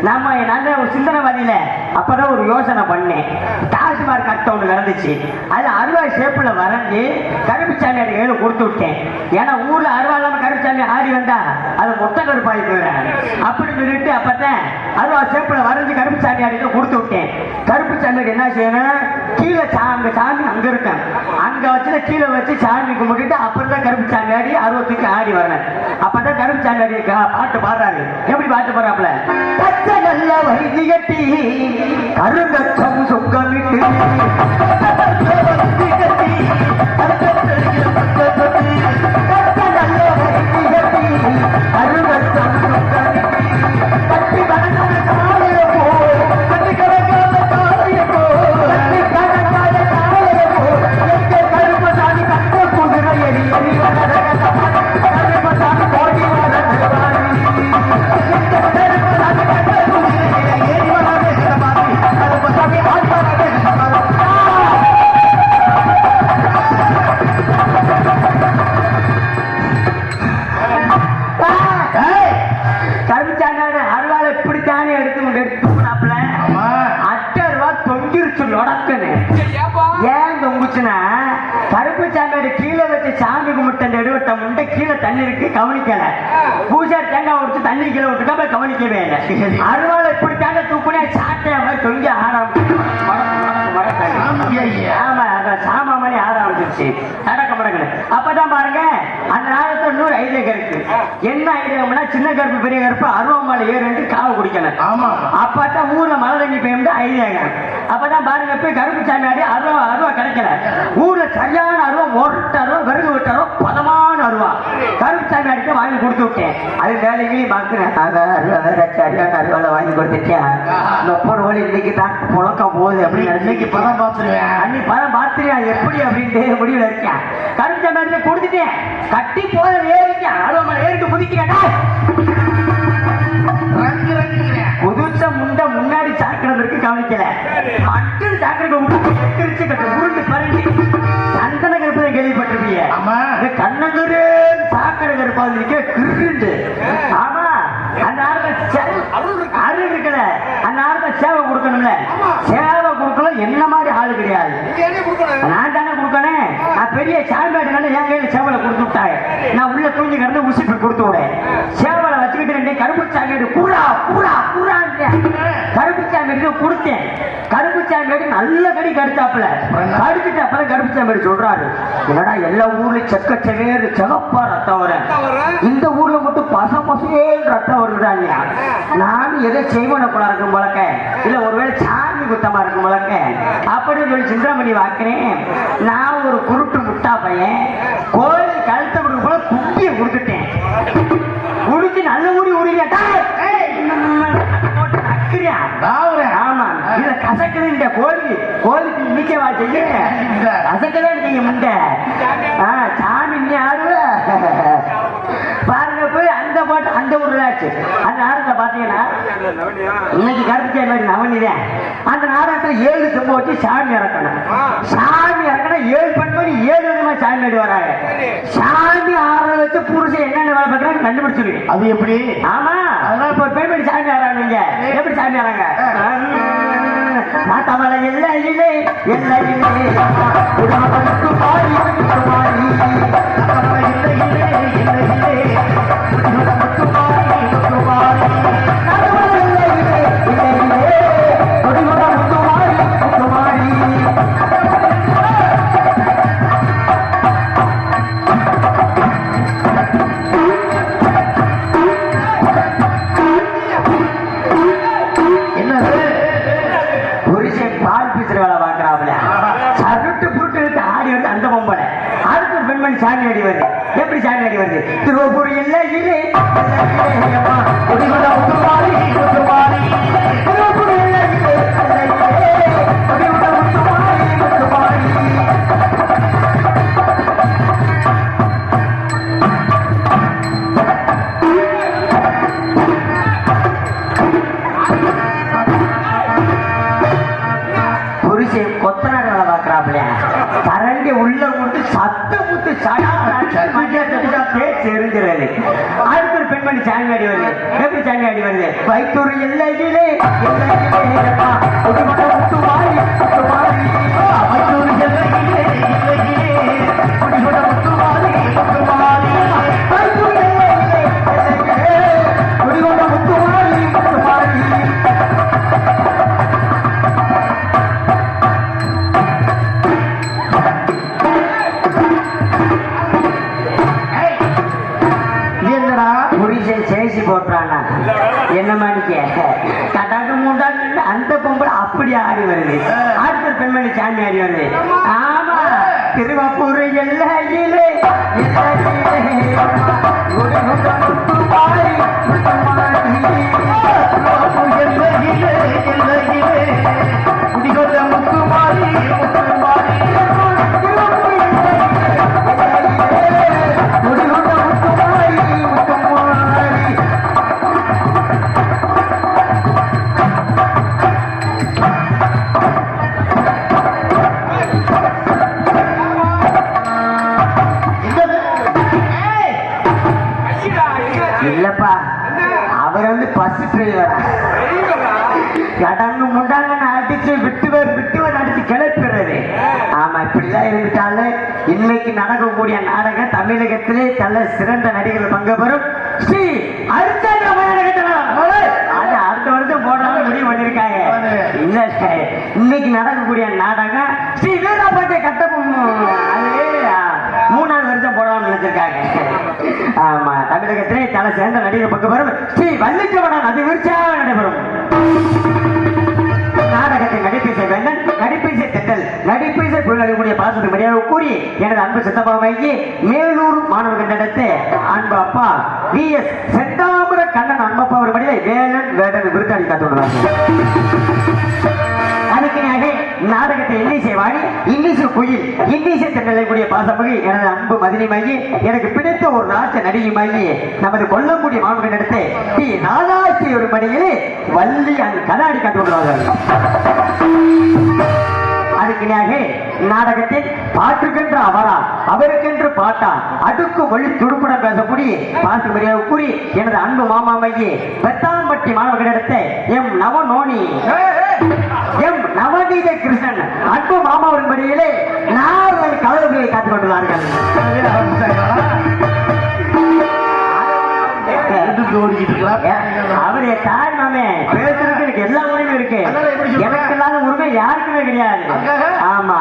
A: நம்ம நல்ல ஒரு சிந்தனைவாதியில அப்பதான் ஒரு யோசனை பண்ணேன். டாஸ்மார்க் கட்ட ஒண்ணு நடந்துச்சு. அது அருவாய் ஷேப்புல வரைஞ்சி கருப்புச்சாமி கையில கொடுத்து விட்டேன். ஏன்னா ஊர்ல அருவா இல்லாம கருப்புச்சாமி ஆடி வந்தா அது மொத்த கருப்பாகி போயிடுறேன் அப்படின்னு சொல்லிட்டு அப்பதான் அருவா ஷேப்புல வரைஞ்சி கருப்புச்சாமி ஆடி கொடுத்து விட்டேன். கருப்புச்சாமி என்ன செய்யணும், கீழே அங்க சாமி அங்க இருக்கேன், அங்க வச்சு கீழே வச்சு சாமி கும்பிட்டுட்டு அப்புறம் தான் கருப்புச்சாமி ஆடி அருவத்துக்கு ஆடி வரணும். அப்பதான் கருப்புச்சாமி ஆடி பாட்டு பாடுறாரு. எப்படி பாட்டு பாடுறாப்புல, பச்சை நல்ல வைத்தி கட்டி கருங்கச்சம் சொங்கமிட்டு கருப்புச்சாமியோட கீழே வச்சு சாமி கும்பிட்டு அந்த எடுவட்ட முண்டை கீழே தண்ணி இருக்கு கவனிக்கல. பூஜாரி தேங்காய் உடிச்சு தண்ணி கீழே விட்டுட்டா கவனிக்கவே இல்லை. அருவாள் இப்படி தாங்க தூக்குனே சாட்டைய மாதிரி தொங்கி ஆமா சாமா மாதிரி ஆட ஆரம்பிச்சிருச்சு நடக்க மடங்கு. அப்பதான் பாருங்க அந்த நாளத்துல இன்னொரு ஐதீகம் இருக்கு. என்ன ஐதீகம்னா சின்ன கருப்பு பெரிய கருப்பு அருவமலை ஏறு காவு குடிக்கணும். அப்பதான் ஊர்ல மழை தண்ணி பெய்யும் ஐதீகம். அப்பதான் பாருங்க போய் கருப்புச்சாமி ஆடி அருவா கிடைக்கல. ஊர்ல சரியான அருவா, ஒருட்ட அருவா, விறகு விட்ட அருவா, பதமான அருவா கருப்புச்சாமி அடிக்க வாங்கி கொடுத்து விட்டேன். அது வேலைகளையும் பாக்குறேன். சரியான அருவால வாங்கி கொடுத்துட்டேன். இன்னைக்கு தான் புழக்க போகுது அப்படின்னு அன்னைக்கு பதம் பார்த்துருவேன். அன்னைக்கு பதம் பார்த்துருவேன் எப்படி அப்படின்ட்டு முடிவில் இருக்கேன். கருப்புச்சாமி அடிக்க கொடுத்துட்டேன். கட்டி போத ஏறிக்கேன். அருவமலை ஏறிட்டு குதிக்கிறேன். புதுச்ச முண்டை முன்னாடி சாக்கடை இருக்கு கவனிக்கல. மக்கள் சாக்கடை உருண்டு பரண்டி சந்தன கருப்பு கேள்விப்பட்டிருப்பீங்க. கண்ணங்கரு சாக்கடை கருப்பாது கிருண்டு. ஆமா அந்த அருள் இருக்கல. அந்த ஆளுக்கு சேவை கொடுக்கணும்ல. சேவை கொடுக்கணும் என்ன மாதிரி ஆளு கிடையாது. நான் தானே கொடுக்கணும். நான் பெரிய சாமியாடுனால என் கையில சேவலை கொடுத்து விட்டாங்க. நான் உள்ள தூங்கி கிடந்து உசிப்பு கொடுத்து விடேன். சேவலை வச்சுக்கிட்டு கருப்பு சாமியாடு கூடா கூடா கூடா கருப்பு சாமியாடு கொடுத்தேன். கருப்பு சாமியாடு நல்ல கடி கடிச்சாப்புல கடிச்சிட்டு அப்புறம் கருப்பு சாமியாடு சொல்றாரு, என்னடா எல்லா ஊர்லயும் செக்க செவேறு செகப்பா ரத்தம் வர, இந்த ஊர்ல மட்டும் பச பசேல் ரத்தம் வருகிறாங்க. நானும் எதை செய்வன போல இருக்கும் போலக்க, இல்ல ஒருவேளை சாமி குத்தமா இருக்கும் போலக்க அப்படின்னு சொல்லி சிந்தனை பண்ணி வாக்குறேன். நான் ஒரு குருட்டு முட்டா பையன் கோயில் கழுத்த கொடுக்க போல குப்பிய கொடுத்துட்டேன். குடிச்சு நல்ல ஊடி ஊடிட்டா ஆமா இதுல கசக்குது. இந்த கோழிக்கு இன்னைக்கவா செய்ய கசக்கதான் நீங்க முண்டை சாமி நீ ஆடுவ பாருங்க. போய் அந்த பாட்டு அந்த ஊர்ல ஆச்சு. அந்த நாடகத்தை பாத்தீங்கன்னா இன்னைக்கு கருப்புச்சாமி மாதிரி நவனிதான். அந்த நாடகத்துல 7 செம்பு வச்சு சாமி இறக்கணும். சாமி இறக்கணும் 7 பெண்மணி 7 விதமா சாமி ஆடி வராங்க. சாமி ஆடுறத வச்சு புருஷன் என்னென்ன வேலை பார்க்கறாங்க கண்டுபிடிச்சிருக்கேன். அது எப்படி? ஆமா அதனால இப்ப பெண்மணி சாமி ஆடுறாங்க. எப்படி சாமி ஆறாங்க? நாட்டமலை இல்லை இல்லை இல்லை இல்லை மாறி தெரிஞ்சிடாது. அடுத்த ஒரு பெண்மணி சாமியாடி வருது. எப்படி சாமியாடி வருது? வைத்தூர் எல்லையிலே என்ன மாணிக்க கட்டாக்கு மூண்டாக்கு அந்த பொம்பளை அப்படி ஆடி வருது. அடுத்த பெண்மணி சாமி ஆடி வருது. ஆமா திருவாப்பூர் எல்லையிலே இல்லப்பா அவர் வந்து பஸ் டிரைவர் கடங்கு முண்டாங்கன்னு அடிச்சு விட்டுவர் அடிச்சு கிளப்பிடுறது. ஆமா இப்படிதான் இருந்துட்டாலும் இன்னைக்கு நடக்கக்கூடிய நாடகம் தமிழகத்திலே நல்ல சிறந்த நடிகர்கள் பங்கு பெறும் ஸ்ரீ அடுத்த அது அடுத்த வருஷம் போடலாம்னு முடிவு பண்ணிருக்காங்க. இல்ல இன்னைக்கு நடக்கக்கூடிய நாடகம் ஸ்ரீ வீராபாட்டிய கட்டபொம்மு அது 3வது வருஷம் போடலாம்னு நினைச்சிருக்காங்க. ஆமா தமிழகத்திலே தலை சேர்ந்த நடிகர் பங்கு பெறும் ஸ்ரீ வள்ளிக்கவனம் அது விருட்சாக நடைபெறும். நாடகத்தை நடிப்பீசை வேந்தன் நடிப்பீசை தெட்டல் நடிப்பீசை புயலக்கூடிய பாசத்துக்கு மரியாதை கூறி எனது அன்பு சித்தப்பாமைக்கு மேலூர் மாணவர்கள் நடத்த அன்பு அப்பா VS செந்தாமர கண்ணன் அன்பப்பா ஒரு மனித வேலன் வேடன் விருத்தாடி காத்துள்ளார். அதுக்குனாக நாடகத்தை இன்னிசை வாடி இன்னிசை குயில் இன்னிசை தென்னலைக்கூடிய பாசமகி எனது அன்பு மதினிமாகி எனக்கு பிடித்த ஒரு நாட்டு நடிகைமாகி நமது கொல்லக்கூடிய மாணவர்கள் நடத்த டி நாலாயிரத்தி ஒரு மணியிலே வள்ளி அந்த கண்ணாடி காத்துள்ளார்கள். அதுக்குனாக நாடகத்தில் பாட்டுக்கென்று அவரா அவருக்கென்று பாட்டா அடுக்கு மொழி துடுப்புடன் பேசக்கூடிய பாட்டு மரியாதை கூறி எனது அன்பு மாமாமையே பெத்தாம்பட்டி மாணவர்களிடத்த எம் நவநீத கிருஷ்ணன் அன்பு மாமாவின் படியிலே 4 கலவைகளை காத்துக் கொண்டுள்ளார்கள். அவரு தாய் மாமே பேசுறதுக்கு எனக்கு எல்லா உரிமையும் இருக்கு. எனக்கு இல்லாத உரிமை யாருக்குமே கிடையாது. ஆமா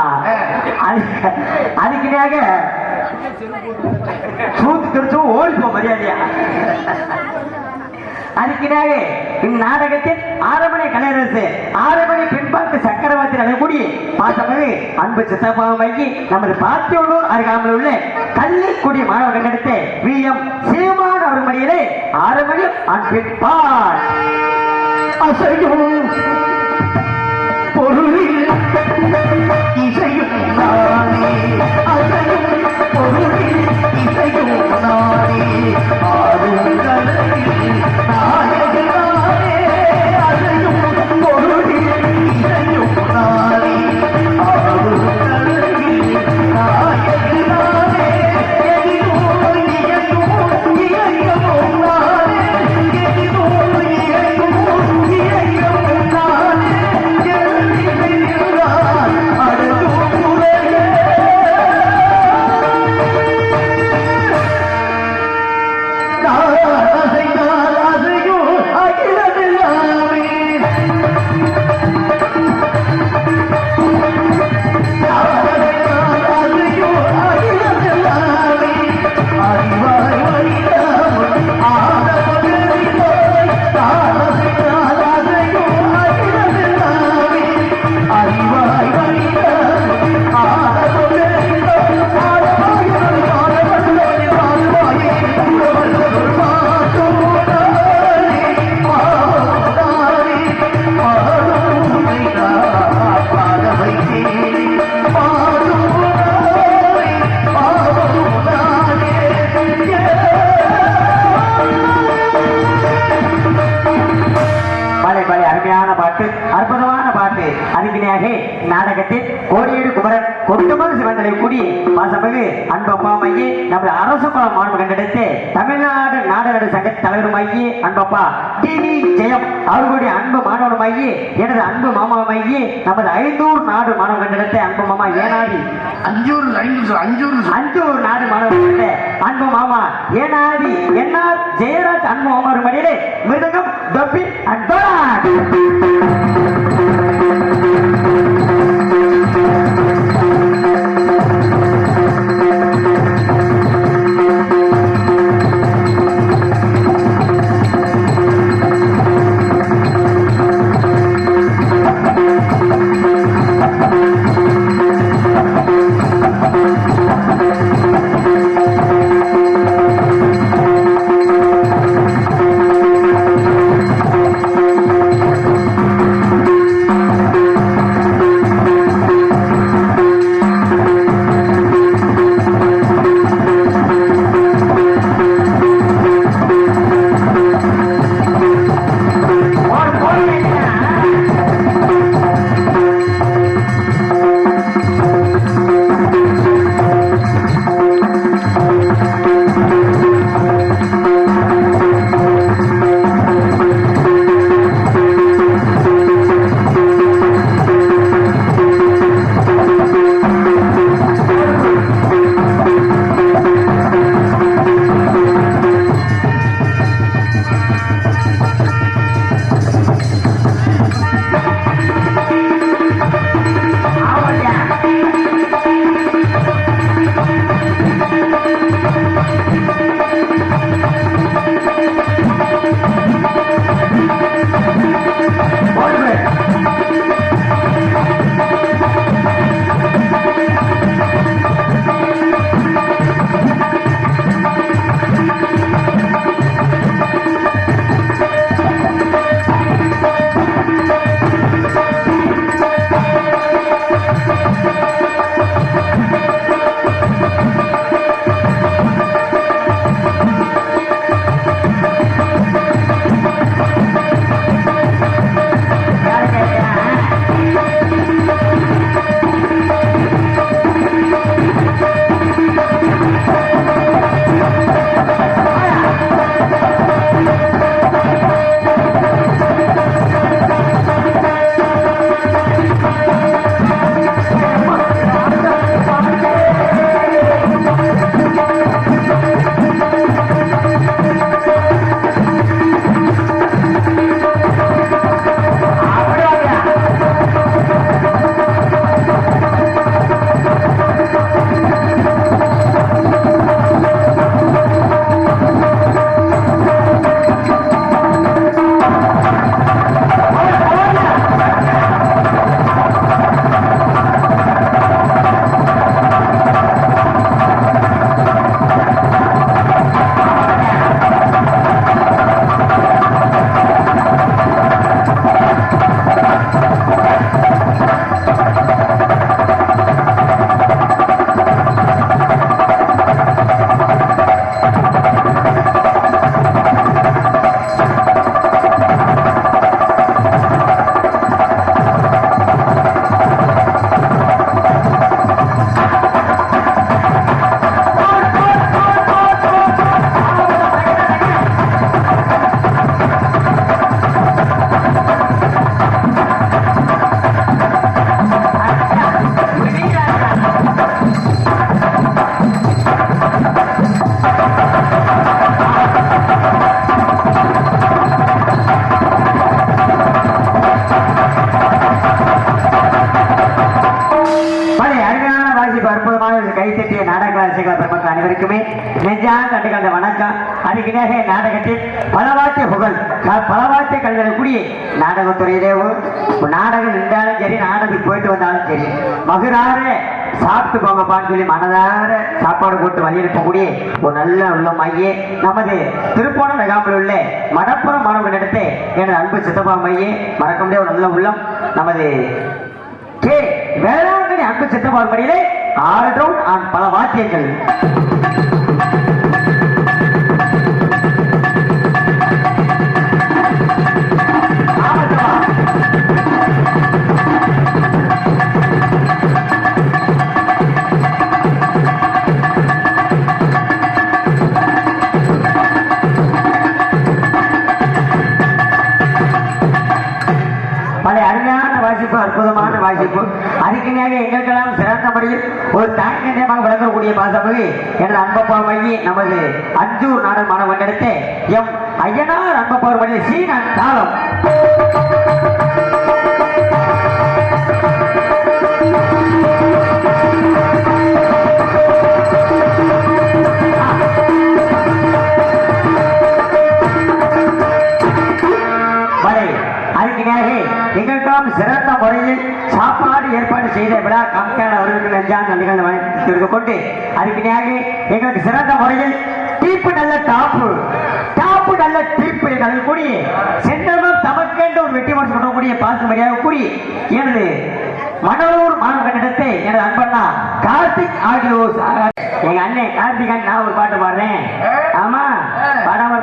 A: அதுக்குனாக சூத்து தெரிச்சும் ஓடிப்போ மரியாதையா. அதுக்குனாக இந்நாடகத்தில் ஆரமணி கலையரசு ஆரமணி பின்பாட்டு சக்கரவர்த்தி அழக்கூடிய பாசமது அன்பு சித்தப்பாமைக்கு நமது பாத்தியோடு அருகாமல் உள்ள கள்ளிக்குடி மாணவர்கள் நடத்த VM சீமான் அவர் மடியிலே ஆரமணி அன்பிற்பார் அசையும் பொருளில் இசையும் நானே அசையும் பொருளில் இசையும் நானே ஆடும் கலையில் நாயகனானே அசையும் பொருளில் இசையும் நானே ஆடும் கலையில் நாயகனானே எதிரோ இயக்கும் இயக்கமும் நானே எதிரோ இயக்கும் இயக்கமும் நானே Oh அதுக்கிணையாக நாடகத்தில் கோடியேடு குமரன் கொட்டுமது சிவந்தலை கூடி பாசமிகு அன்பு அப்பா மையே நமது அரசு குளம் மாணவ கண்டெடுத்து தமிழ்நாடு நாடக சங்க தலைவர் மையே அன்பப்பா டிவி ஜெயம் அவர்களுடைய அன்பு மாணவன் மையே எனது அன்பு மாமா மையே நமது ஐந்தூர் நாடு மாணவ கண்டெடுத்த அன்பு மாமா ஏனாடி
D: அஞ்சூர்
A: நாடு மாணவர்கள் அன்பு மாமா ஏனாடி என்ஆர் ஜெயராஜ் அன்பு மாமாறு மடியிலே மிருதங்கம் டொப்பி அன்பராட் கைத்தட்டிய நாடக ரசிகர்கள் பெருமக்கள் அனைவருக்குமே நெஞ்சாக கண்டுகண்ட வணக்கம். அதுக்கிடையே நாடகத்தில் பலவாத்திய புகழ் பலவாத்திய கல்விக்கூடிய நாடகத்துறையிலே நாடகம் நின்றாலும் சரி, நாடகத்துக்கு போயிட்டு வந்தாலும் சரி, மகுரார சாப்பிட்டு போங்கப்பான்னு சொல்லி மனதார சாப்பாடு போட்டு வழியிருக்கக்கூடிய ஒரு நல்ல உள்ளமையே நமது திருப்போணம் நகாமல் உள்ள மடப்புறம் மாணவர்கள் எடுத்து எனது அன்பு சித்தப்பா மையே மறக்க முடியாத ஒரு நல்ல உள்ளம் நமது கே வேளாங்கண்ணி அன்பு சித்தப்பா மடியிலே ஆல்ரவுண்ட் ஆன் பல வாத்தியங்கள். மன்னிப்பு. அதுக்குனாக எங்களுக்கெல்லாம் சிறந்த முறையில் ஒரு தாய்நிலையமாக விளங்கக்கூடிய பாசமிகு எனது அன்பப்பா மையி நமது அஞ்சூர் நாடக மாணவ கண்டெடுத்து எம் ஐயனார் அன்பப்பா மொழி சீனன் தாளம். எங்களுக்கெல்லாம் சிறந்த முறையில் சாப்பாடு ஏற்பாடு செய்த விழா கம்கான அவர்களுக்கு நெஞ்சான் நன்றிகள் வழங்கி கொண்டு அதுக்குனாக எங்களுக்கு சிறந்த முறையில் டீப்பு நல்ல டாப்பு நல்ல டீப்பு நல்ல கூடி சென்றவரும் தமக்கென்று ஒரு வெற்றி மனசு சொல்லக்கூடிய பாசு மரியாதை கூறி எனது மணலூர் மாணவர்களிடத்தை எனது அன்பண்ணா கார்த்திக் ஆடியோ எங்க அண்ணன் கார்த்திகன் நான் ஒரு பாட்டு பாடுறேன். ஆமா பாடாம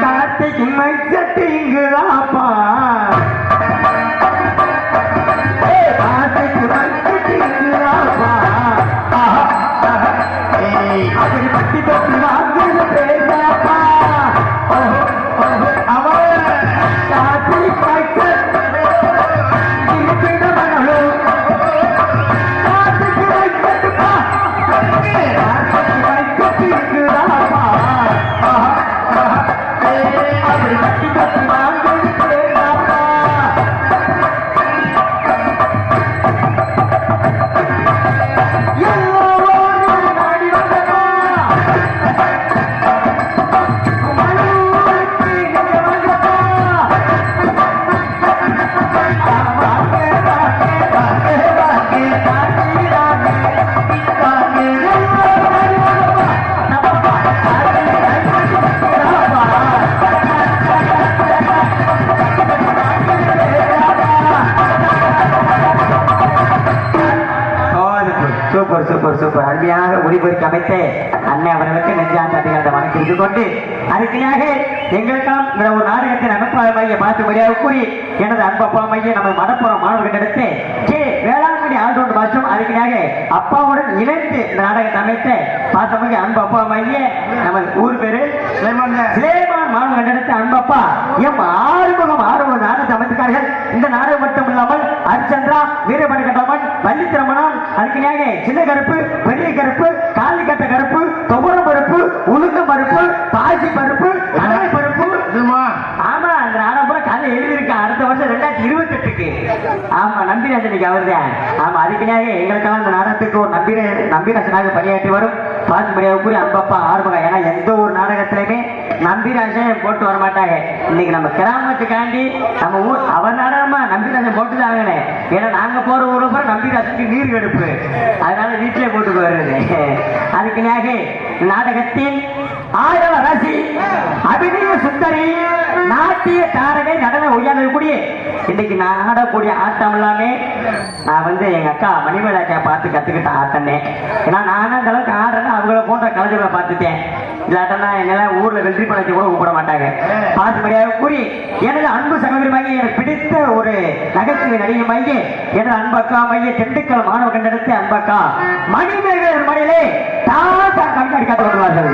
A: கார்த்திக் மைசட்டு இங்குதாப்பா கார்த்திக் மைசட்டு இங்குதாப்பா அப்படி பட்டி பட்டி வாங்க பேசாப்பா அவன் கார்த்திக் மைசட் சூப்பர் அருமையாக ஒளிபெருக்கி அமைத்து அண்ணன் அவர்களுக்கு நெஞ்சாந்த அதிகாரத்தை வணக்கி கொண்டு அதுக்குனாக எங்களுக்காம் ஒரு நாடகத்தின் அமைப்பாள மைய மாற்று மரியாதை கூறி எனது அன்பப்பா மைய நமது மனப்புறம் மாணவர்கள் எடுத்து வேளாண்மணி ஆல்ரவுண்ட் மாற்றம் அதுக்குனாக அப்பாவுடன் இணைந்து இந்த நாடகத்தை அமைத்து பார்த்தவங்க அன்பப்பா மைய நமது ஊர் பேரு சிலேமான் மாணவர்கள் எடுத்து அன்பப்பா எம் ஆறுமுகம் நாடகத்தை அமைத்துக்கார்கள். இந்த நாடகம் மட்டும் இல்லாமல் அர்ச்சந்திரா வீரபடி கட்டமன் வள்ளித்திரமணம் அதுக்குனாக சின்ன கருப்பு பெரிய கருப்பு காலி கட்ட கருப்பு துவரம் பருப்பு உளுந்து பருப்பு பாசி பருப்பு கடலை பருப்பு. ஆமா அந்த நாடகம் கூட கதை எழுதியிருக்கேன் அடுத்த வருஷம் 2028க்கு. ஆமா நம்பிராசனுக்கு அவர்தான். ஆமா அதுக்குனாக எங்களுக்கெல்லாம் இந்த நாடகத்துக்கு ஒரு நம்பிராசனாக பணியாற்றி வரும் பாசி மரியாதை கூறி அன்பப்பா ஆறுமுக. ஏன்னா எந்த ஒரு நாடகத்திலுமே நம்பிராசன் போட்டு வர மாட்டாங்க. இன்னைக்கு நம்ம கிராமத்துக்காண்டி நம்ம ஊர் அவர் நாடகமா நம்பிராசன் போட்டுதாங்கன்னு. ஏன்னா நாங்க போற ஊரு போற நம்பிராசனுக்கு நீர் கெடுப்பு அதனால வீட்டிலே போட்டு போயிடுறது. அதுக்குனாக நாடகத்தில் ஆயிரம் ராசி அபிநய சுந்தரி நாட்டிய தாரகை நடன உயர்ந்தக்கூடிய இன்னைக்கு நான் ஆடக்கூடிய ஆட்டம் எல்லாமே நான் எங்க அக்கா மணிமேலாக்கா பார்த்து கத்துக்கிட்ட ஆட்டனே. ஏன்னா நானும் அந்த அளவுக்கு ஆடுறேன்னு அவங்கள போன்ற கலைஞர்களை பார்த்துட்டேன். இல்லாட்டா என்னெல்லாம் ஊர்ல வெற்றி பழத்தை கூட கூப்பிட மாட்டாங்க. பார்த்து மரியாதை கூறி எனது அன்பு சகோதரி எனக்கு பிடித்த ஒரு நகைச்சுவை நடிகை மைய எனது அன்பக்கா மைய திண்டுக்கல் மாணவ கண்டெடுத்து அன்பக்கா மணிமேகலை மணியிலே தாத்தா கண்காணி காத்து வருவார்கள்.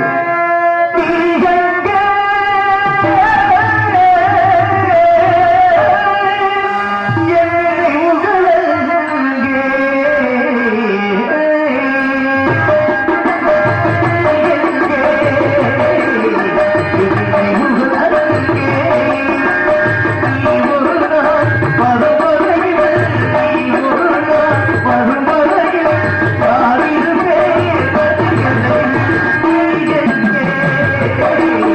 D: Hey!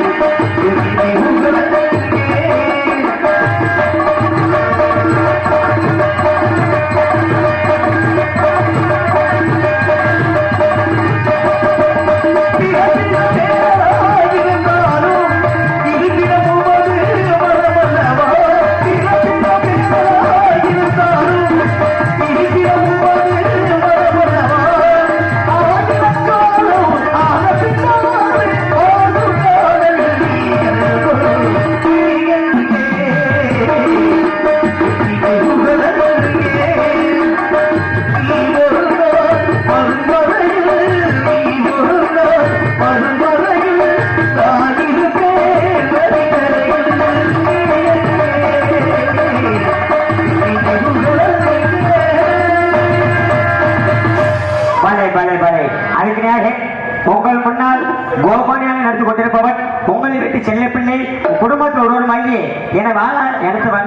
A: வீட்டு செல்ல பிள்ளை குடும்பத்தில் ஒருவருமாகி என்னை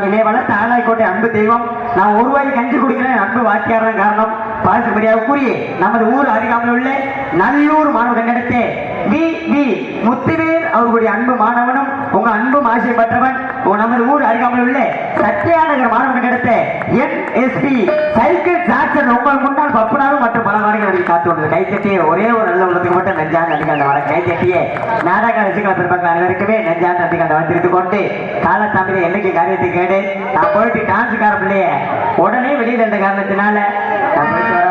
A: என்னை வளர்த்த ஆளாய்க்கோட்டை அன்பு தெய்வம். நான் ஒரு வாய் கஞ்சி குடிக்கிறேன் அன்பு வாத்தியார் காரணம். பார்த்து மரியாதை கூறிய நமது ஊர் அருகாமல் உள்ள நல்லூர் மாணவன் எடுத்து முத்துவேல் அவர்களுடைய அன்பு மாணவனும் உங்க அன்பு ஆசை பெற்றவன் நமது ஊர் அருகாமல் உள்ள சத்தியாநகர் மாணவன் எடுத்த NSP சைக்கிள் ஜாக்சன் உங்கள் முன்னால் பப்புனாரும் மற்றும் பல வாரங்கள் காத்து கொண்டது. கைத்தட்டியே ஒரே ஒரு நல்ல உள்ளத்துக்கு மட்டும் நெஞ்சாங்க நடிகாண்ட வர கைத்தட்டியே நாடக ரசிகர்கள் பெருமக்கள் அனைவருக்குமே நெஞ்சாங்க நடிகாண்ட வந்திருந்து கொண்டு காலத்தாமிலே என்னைக்கு காரியத்தை கேடு நான் போயிட்டு டான்ஸுக்கார பிள்ளைய உடனே வெளியில் இருந்த காரணத்தினால நான் போயிட்டு வர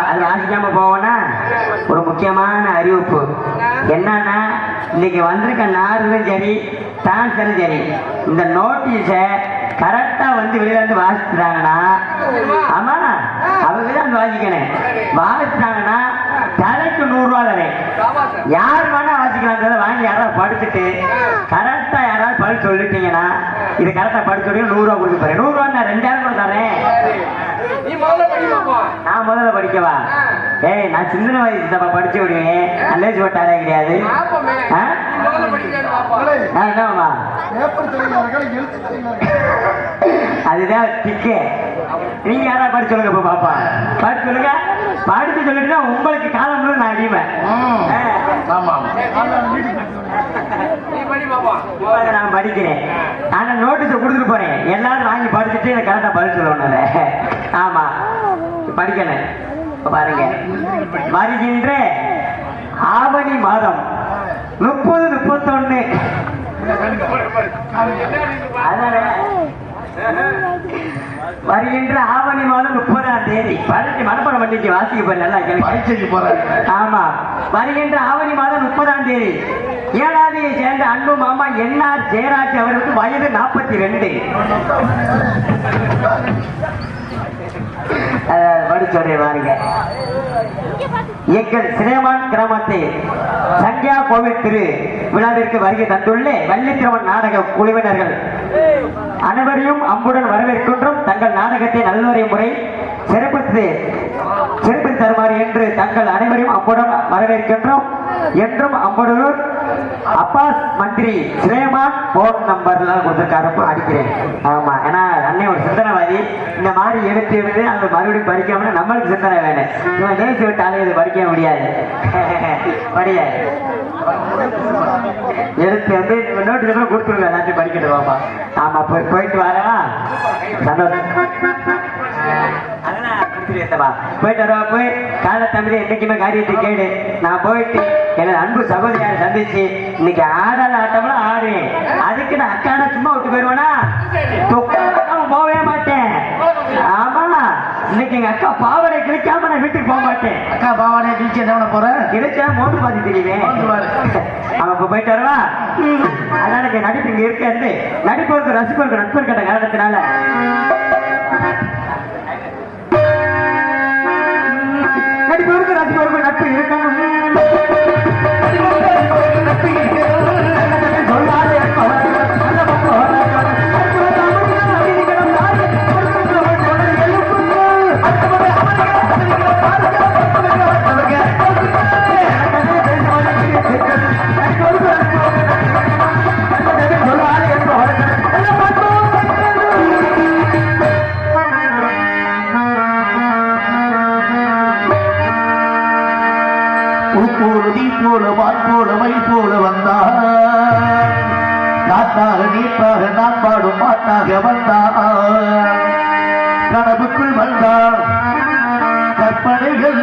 A: அது வாசிக்காம போவோம்னா ஒரு முக்கியமான அறிவிப்பு என்னன்னா இன்னைக்கு வந்திருக்க நார்களும் சரி டான்ஸரும் சரி இந்த நோட்டீஸை கரெக்டா வந்து வெளியில இருந்து வாசிச்சுட்டாங்கன்னா ஆமா அவங்க தான் வாசிக்கணும். வாசிட்டாங்கன்னா தலைக்கு 100 ரூபா தானே யார் வேணா வாசிக்கலாம் வாங்கி யாராவது படிச்சுட்டு கரெக்டா யாராவது படிச்சு சொல்லிட்டீங்கன்னா இது கரெக்டா படிச்சு 100 ரூபா கொடுக்க போறேன். 100 ரூபா நான் 2000 கூட தரேன். நான் முதல்ல படிக்கவா? ஏய் நான் சிந்தனை வயசு படிச்சு விடுவேன். அல்லேஜ் போட்டாலே கிடையாது. என்னமா அதுதான் டிக்கே. நீங்க யாரா படிச்சு சொல்லுங்க பாப்பா. படிச்சு சொல்லுங்க. படிச்சு சொல்லிட்டுனா உங்களுக்கு காலம் முழு நான் அடிமை. நான் படிக்கிறேன். ஆனா நோட்டீஸ் கொடுத்துட்டு போறேன். எல்லாரும் வாங்கி படிச்சுட்டு எனக்கு கரெக்டா படிச்சு சொல்லணும். ஆமா படிக்கணும். பாருங்க வருகின்ற ஆவணி மாதம் 30, 31 வருகின்ற ஆவணி மாதம் 30ஆம் தேதி படிச்சு மனப்பாடம் பண்ணிட்டு வாசிக்க போறேன். நல்லா பரீட்சைக்கு போறேன். ஆமா வருகின்ற ஆவணி மாதம் 30ஆம் தேதி ஏழாவதியை சேர்ந்த அன்பு மாமா NR ஜெயராஜ் அவர்களுக்கு வயது 42. படிச்சோடைய பாருங்க. எங்கள் சிலேமான் கிராமத்தை சங்கியா கோவில் திரு விழாவிற்கு வருகை தந்துள்ள வள்ளித்திரவன் நாடக குழுவினர்கள் அனைவரையும் அம்புடன் வரவேற்கின்றோம். தங்கள் நாடகத்தை நல்லுரை முறை சிறப்பித்து தருமாறு என்று தங்கள் அனைவரையும் அம்புடன் வரவேற்கின்றோம். என்றும் அம்புடூர் அப்பாஸ் மந்திரி சிலேமான் போன் நம்பர்லாம் கொடுத்துருக்காரு. அடிக்கிறேன். ஆமா ஏன்னா அண்ணே ஒரு சிந்தனைவாதி. இந்த மாதிரி எடுத்து அந்த மறுபடியும் படிக்காம நம்மளுக்கு சிந்தனை வேணும். இவன் நேசி விட்டாலே இது படிக்க முடியாது. படிய எடுத்து வந்து நோட்டு கொடுத்துருங்க. எல்லாத்தையும் படிக்கிட்டு வாப்பா. ஆமா போயிட்டு வரவா சந்தோஷம். போயிட்டு வரவா. போய் கால தமிழ் என்னைக்குமே காரியத்தை கேடு. நான் போயிட்டு எனது அன்பு சகோதரியாரை சந்திச்சு இன்னைக்கு ஆடாத ஆட்டம்லாம் ஆடுவேன். அதுக்கு நான் அக்கான சும்மா விட்டு போயிடுவேனா? போவே மாட்டேன். ஆமா இன்னைக்கு எங்க அக்கா பாவாடை கிழிக்காம நான் வீட்டுக்கு போக மாட்டேன். அக்கா பாவாடை கிழிச்சு என்ன போறேன்? கிழிச்சா மோட்டு பாதி தெரியுவேன். அவன் இப்ப போயிட்டு வருவா. அதனால நடிப்பு இங்க இருக்காது. நடிப்பவருக்கு ரசிப்பவருக்கு நட்பு கேட்ட காரணத்தினால நடிப்பவருக்கு ரசிப்பவருக்கு நட்பு இருக்கணும்.
D: காத்தாக நீப்பாக நான் பாடும் பாட்டாக வந்தான். கனவுக்குள் வந்தான் கற்பனைகள்